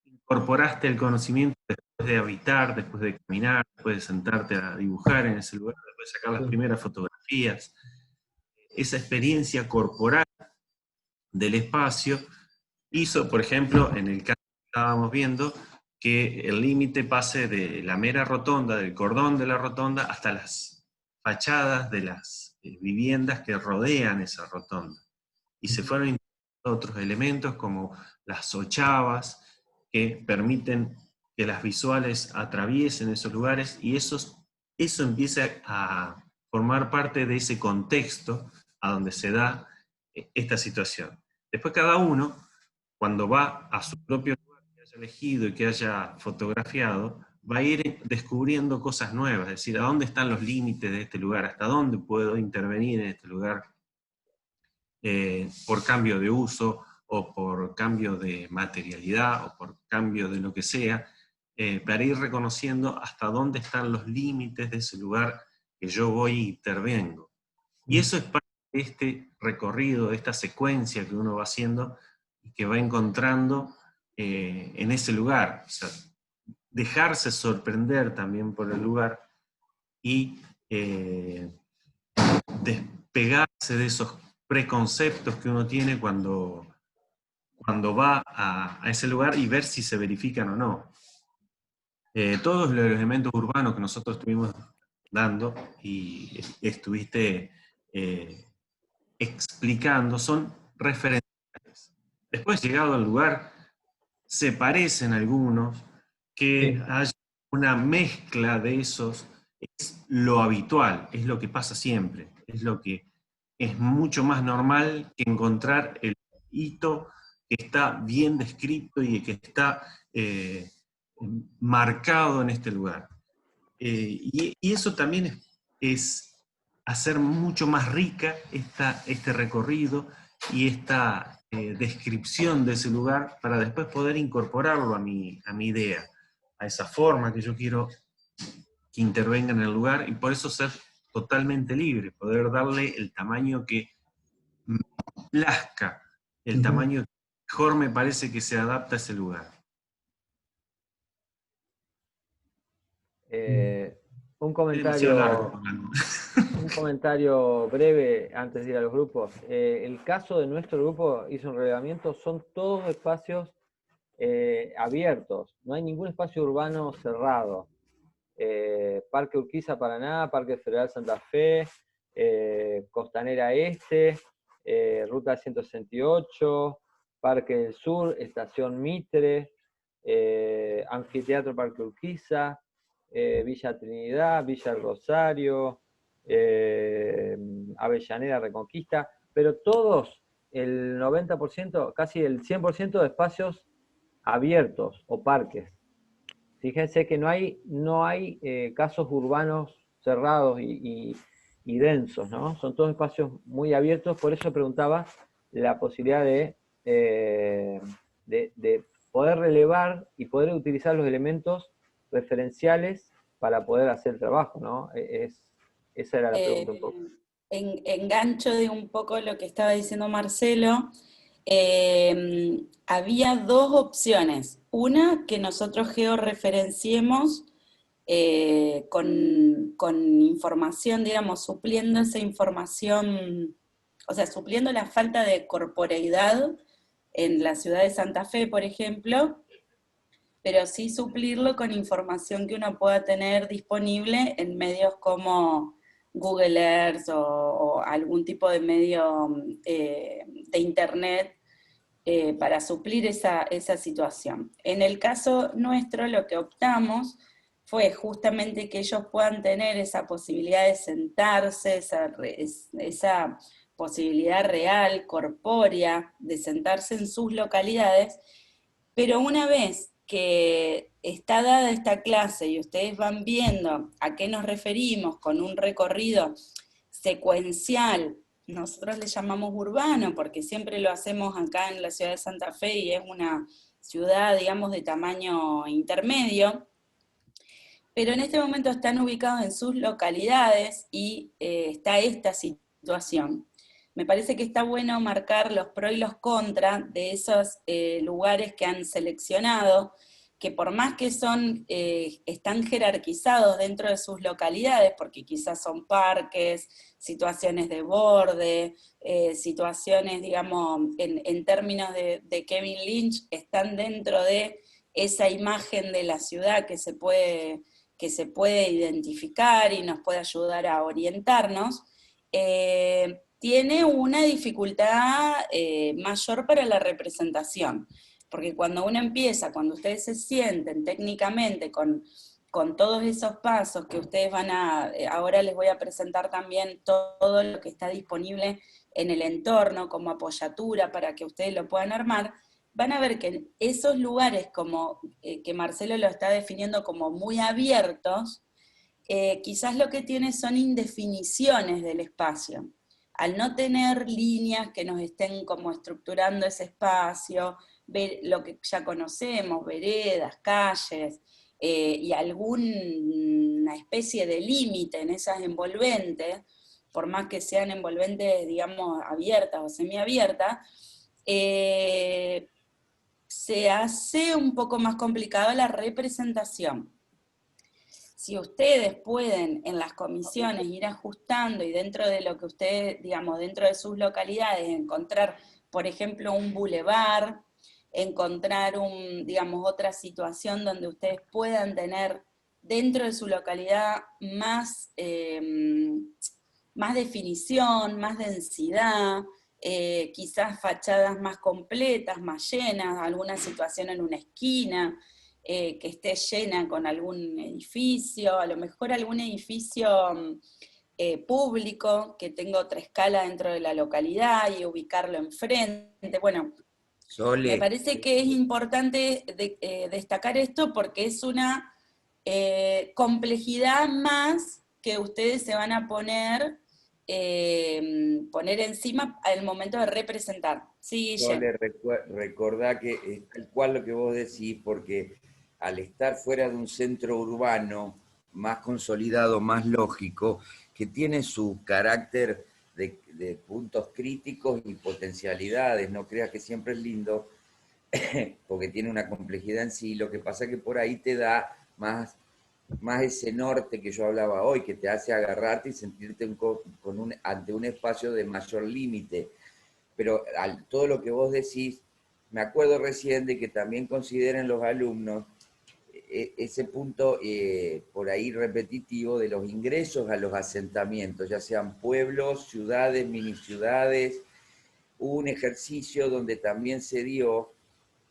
incorporaste el conocimiento después de habitar, después de caminar, después de sentarte a dibujar en ese lugar, después de sacar las primeras fotografías. Esa experiencia corporal del espacio hizo, por ejemplo, en el caso que estábamos viendo, que el límite pase de la mera rotonda, del cordón de la rotonda, hasta las fachadas de las viviendas que rodean esa rotonda. Y se fueron incorporando otros elementos como las ochavas, que permiten que las visuales atraviesen esos lugares, y eso empieza a formar parte de ese contexto a donde se da esta situación. Después cada uno, cuando va a su propio lugar que haya elegido y que haya fotografiado, va a ir descubriendo cosas nuevas, es decir, a dónde están los límites de este lugar, hasta dónde puedo intervenir en este lugar por cambio de uso o por cambio de materialidad o por cambio de lo que sea, para ir reconociendo hasta dónde están los límites de ese lugar que yo voy e intervengo. Y eso es parte de este recorrido, de esta secuencia que uno va haciendo y que va encontrando en ese lugar. O sea, dejarse sorprender también por el lugar y despegarse de esos preconceptos que uno tiene cuando va a ese lugar y ver si se verifican o no. Todos los elementos urbanos que nosotros estuvimos dando y estuviste explicando son referenciales. Después, llegado al lugar, se parecen algunos, que haya una mezcla de esos, es lo habitual, es lo que pasa siempre, es lo que es mucho más normal que encontrar el hito que está bien descrito y que está marcado en este lugar. Y eso también es hacer mucho más rica este recorrido y esta descripción de ese lugar para después poder incorporarlo a mi idea, a esa forma que yo quiero que intervenga en el lugar, y por eso ser totalmente libre, poder darle el tamaño que plazca el tamaño que mejor me parece que se adapta a ese lugar. Un Demasiado largo. comentario, un comentario breve antes de ir a los grupos. El caso de nuestro grupo hizo un relevamiento, son todos espacios abiertos, no hay ningún espacio urbano cerrado. Parque Urquiza Paraná, Parque Federal Santa Fe, Costanera Este, Ruta 168, Parque del Sur, Estación Mitre, Anfiteatro Parque Urquiza, Villa Trinidad, Villa Rosario, Avellaneda Reconquista, pero todos, el 90%, casi el 100% de espacios abiertos o parques. Fíjense que no hay casos urbanos cerrados y densos, ¿no? Son todos espacios muy abiertos, por eso preguntaba la posibilidad de poder relevar y poder utilizar los elementos referenciales para poder hacer el trabajo, ¿no? Esa era la pregunta un poco. Engancho de un poco lo que estaba diciendo Marcelo. Había dos opciones. Una, que nosotros georreferenciemos con información, digamos, supliendo esa información, o sea, supliendo la falta de corporeidad en la ciudad de Santa Fe, por ejemplo, pero sí suplirlo con información que uno pueda tener disponible en medios como Google Earth o algún tipo de medio de internet para suplir esa situación. En el caso nuestro, lo que optamos fue justamente que ellos puedan tener esa posibilidad de sentarse, esa posibilidad real, corpórea, de sentarse en sus localidades, pero una vez que está dada esta clase y ustedes van viendo a qué nos referimos con un recorrido secuencial, nosotros le llamamos urbano porque siempre lo hacemos acá en la ciudad de Santa Fe y es una ciudad, digamos, de tamaño intermedio, pero en este momento están ubicados en sus localidades y está esta situación. Me parece que está bueno marcar los pros y los contras de esos lugares que han seleccionado, que por más que están jerarquizados dentro de sus localidades, porque quizás son parques, situaciones de borde, situaciones, digamos, en términos de Kevin Lynch, están dentro de esa imagen de la ciudad que se puede identificar y nos puede ayudar a orientarnos, tiene una dificultad mayor para la representación, porque cuando uno empieza, cuando ustedes se sienten técnicamente con todos esos pasos que ustedes ahora les voy a presentar también todo lo que está disponible en el entorno como apoyatura para que ustedes lo puedan armar, van a ver que en esos lugares como que Marcelo lo está definiendo como muy abiertos, quizás lo que tiene son indefiniciones del espacio. Al no tener líneas que nos estén como estructurando ese espacio, ver lo que ya conocemos, veredas, calles, y alguna especie de límite en esas envolventes, por más que sean envolventes, digamos, abiertas o semiabiertas, se hace un poco más complicado la representación. Si ustedes pueden en las comisiones ir ajustando y dentro de lo que ustedes, digamos, dentro de sus localidades, encontrar, por ejemplo, un bulevar, encontrar digamos, otra situación donde ustedes puedan tener dentro de su localidad más definición, más densidad, quizás fachadas más completas, más llenas, alguna situación en una esquina, que esté llena con algún edificio, a lo mejor algún edificio público que tenga otra escala dentro de la localidad y ubicarlo enfrente. Bueno, me parece que es importante destacar esto porque es una complejidad más que ustedes se van a poner encima al momento de representar. Sí, Sole, recordá que es tal cual lo que vos decís, porque al estar fuera de un centro urbano más consolidado, más lógico, que tiene su carácter de puntos críticos y potencialidades. No creas que siempre es lindo, porque tiene una complejidad en sí. Lo que pasa es que por ahí te da más ese norte que yo hablaba hoy, que te hace agarrarte y sentirte ante un espacio de mayor límite. Pero todo lo que vos decís, me acuerdo recién de que también consideren los alumnos ese punto por ahí repetitivo de los ingresos a los asentamientos, ya sean pueblos, ciudades, mini ciudades. Hubo un ejercicio donde también se dio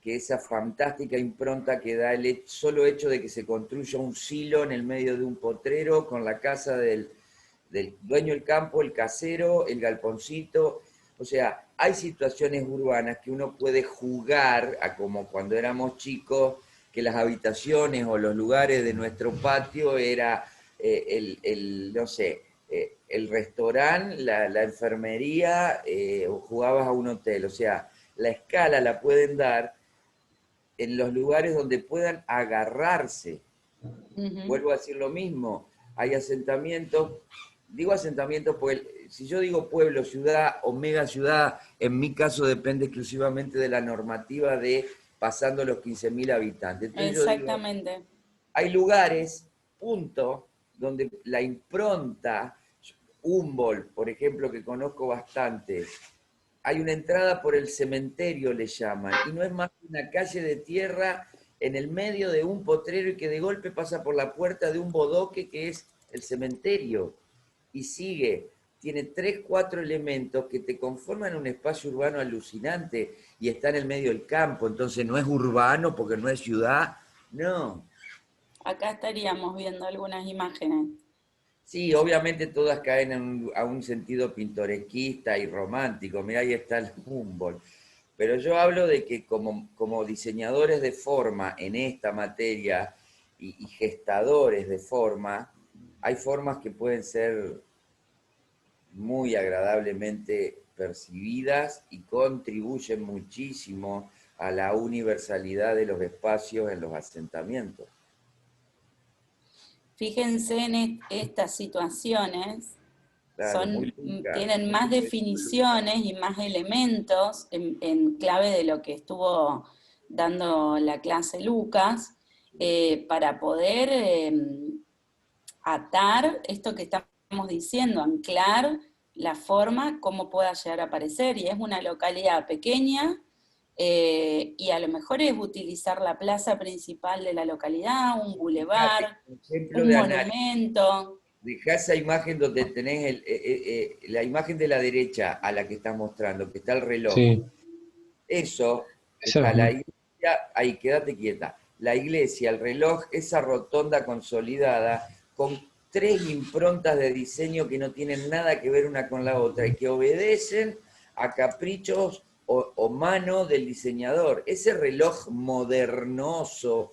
que esa fantástica impronta que da el solo hecho de que se construya un silo en el medio de un potrero con la casa del dueño del campo, el casero, el galponcito. O sea, hay situaciones urbanas que uno puede jugar a como cuando éramos chicos, que las habitaciones o los lugares de nuestro patio era no sé, el restaurante, la enfermería, o jugabas a un hotel. O sea, la escala la pueden dar en los lugares donde puedan agarrarse. Vuelvo a decir lo mismo, hay asentamientos, digo asentamientos porque si yo digo pueblo, ciudad o mega ciudad, en mi caso depende exclusivamente de la normativa de pasando los 15.000 habitantes. Entonces Exactamente. yo digo, hay lugares, punto, donde la impronta, Humboldt, por ejemplo, que conozco bastante, hay una entrada por el cementerio, le llaman, y no es más que una calle de tierra en el medio de un potrero y que de golpe pasa por la puerta de un bodoque que es el cementerio. Y sigue, tiene 3, 4 elementos que te conforman un espacio urbano alucinante y está en el medio del campo, entonces no es urbano porque no es ciudad, no. Acá estaríamos viendo algunas imágenes. Sí, obviamente todas caen a un sentido pintoresquista y romántico. Mira, ahí está el Humboldt. Pero yo hablo de que como diseñadores de forma en esta materia y gestadores de forma, hay formas que pueden ser muy agradablemente percibidas y contribuyen muchísimo a la universalidad de los espacios en los asentamientos. Fíjense en estas situaciones, Claro, tienen más definiciones y más elementos en clave de lo que estuvo dando la clase Lucas, para poder atar esto que estamos diciendo, anclar la forma, cómo pueda llegar a aparecer, y es una localidad pequeña, y a lo mejor es utilizar la plaza principal de la localidad, un bulevar, un monumento. Dejá esa imagen donde tenés la imagen de la derecha a la que estás mostrando, que está el reloj. Sí. Eso, Esa está es la iglesia, ahí quédate quieta. La iglesia, el reloj, esa rotonda consolidada, con 3 improntas de diseño que no tienen nada que ver una con la otra y que obedecen a caprichos o mano del diseñador. Ese reloj modernoso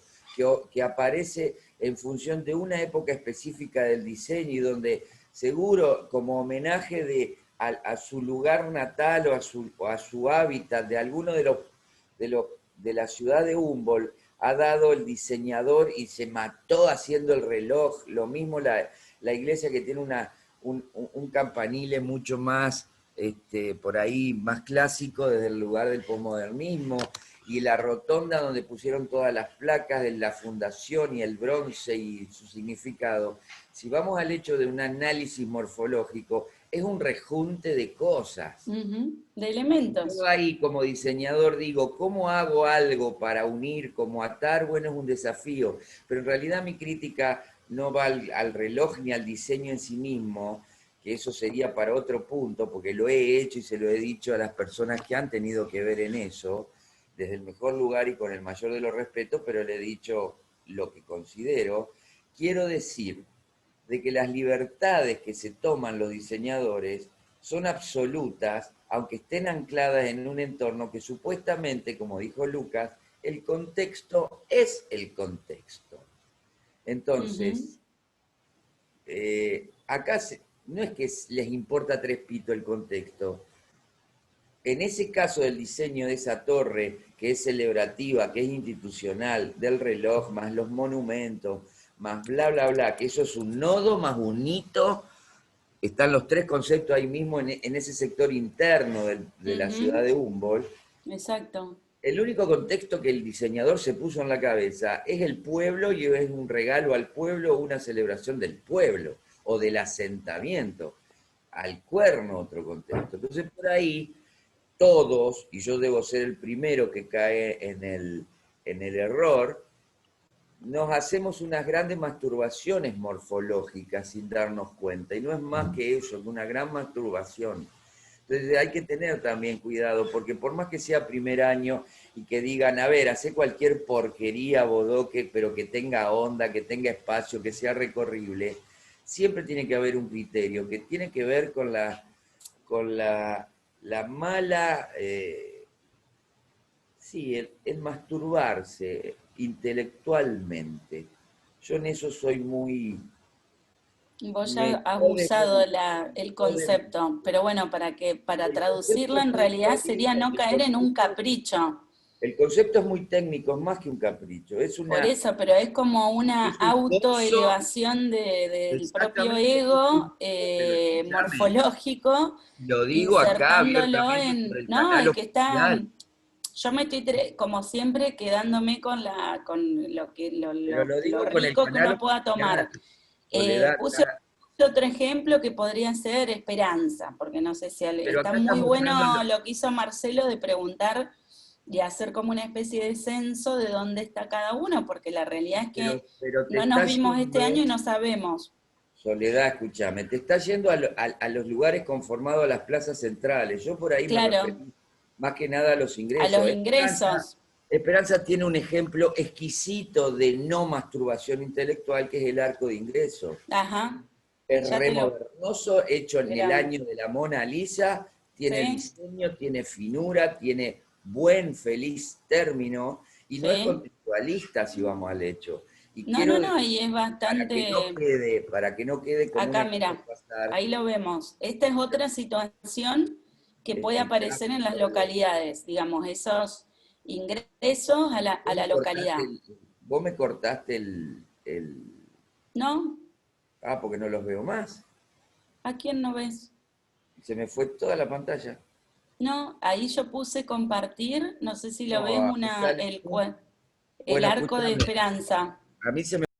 que aparece en función de una época específica del diseño y donde seguro como homenaje a su lugar natal o a su hábitat de alguno de la ciudad de Humboldt ha dado el diseñador y se mató haciendo el reloj. Lo mismo la iglesia que tiene un campanile mucho más por ahí más clásico desde el lugar del posmodernismo, y la rotonda donde pusieron todas las placas de la fundación y el bronce y su significado. Si vamos al hecho de un análisis morfológico, es un rejunte de cosas. De elementos. Yo ahí como diseñador digo, ¿cómo hago algo para unir, como atar? Bueno, es un desafío, pero en realidad mi crítica no va al reloj ni al diseño en sí mismo, que eso sería para otro punto, porque lo he hecho y se lo he dicho a las personas que han tenido que ver en eso, desde el mejor lugar y con el mayor de los respetos, pero le he dicho lo que considero. Quiero decir de que las libertades que se toman los diseñadores son absolutas, aunque estén ancladas en un entorno que supuestamente, como dijo Lucas, el contexto es el contexto. Entonces, acá no es que les importa 3 pitos el contexto. En ese caso del diseño de esa torre, que es celebrativa, que es institucional, del reloj, más los monumentos, más bla, bla, bla, que eso es un nodo, más un hito, están los tres conceptos ahí mismo en ese sector interno de la ciudad de Humboldt. Exacto. El único contexto que el diseñador se puso en la cabeza es el pueblo y es un regalo al pueblo, una celebración del pueblo o del asentamiento. Al cuerno otro contexto. Entonces por ahí todos, y yo debo ser el primero que cae en el error, nos hacemos unas grandes masturbaciones morfológicas sin darnos cuenta. Y no es más que eso, que una gran masturbación. Entonces hay que tener también cuidado, porque por más que sea primer año y que digan, a ver, hace cualquier porquería, bodoque, pero que tenga onda, que tenga espacio, que sea recorrible, siempre tiene que haber un criterio que tiene que ver con la mala, el masturbarse intelectualmente. Yo en eso soy muy... Vos ya has usado el concepto, pero bueno, para traducirlo en realidad sería no caer en un capricho. El concepto es muy técnico, es más que un capricho. Es una, por eso, pero es como una autoelevación del propio ego morfológico, lo digo acá insertándolo abiertamente por el no, canal es que está... oficial. Yo me estoy, como siempre, quedándome con lo Pero lo digo con el rico que canal uno pueda tomar. oficial. Soledad, Puse otro ejemplo que podría ser esperanza, porque no sé si Pero está acá muy estamos bueno hablando lo que hizo Marcelo de preguntar y hacer como una especie de censo de dónde está cada uno, porque la realidad es que pero te no nos está vimos este yendo- año y no sabemos. Soledad, escúchame, te está yendo a los lugares conformados a las plazas centrales. Yo por ahí me Claro, referí más que nada a los ingresos. a los ingresos. Esperanza tiene un ejemplo exquisito de no masturbación intelectual, que es el arco de ingreso. Ajá. Es Ya re te lo- modernoso, hecho en el Mirá. año de la Mona Lisa, tiene Sí. diseño, tiene finura, tiene buen, feliz término, y no es Sí. contextualista si vamos al hecho. Y No, quiero no, y es para bastante... que no quede como Acá, una mira, cosa pasar. ahí lo vemos. Esta es otra situación que puede Este, aparecer en las localidades, digamos, esos ingresos a la localidad. Vos me cortaste ¿No? porque no los veo más. ¿A quién no ves? Se me fue toda la pantalla. No, ahí yo puse compartir, no sé si lo No, ves, a mí sale- el Bueno, arco de escúchame. esperanza. A mí se me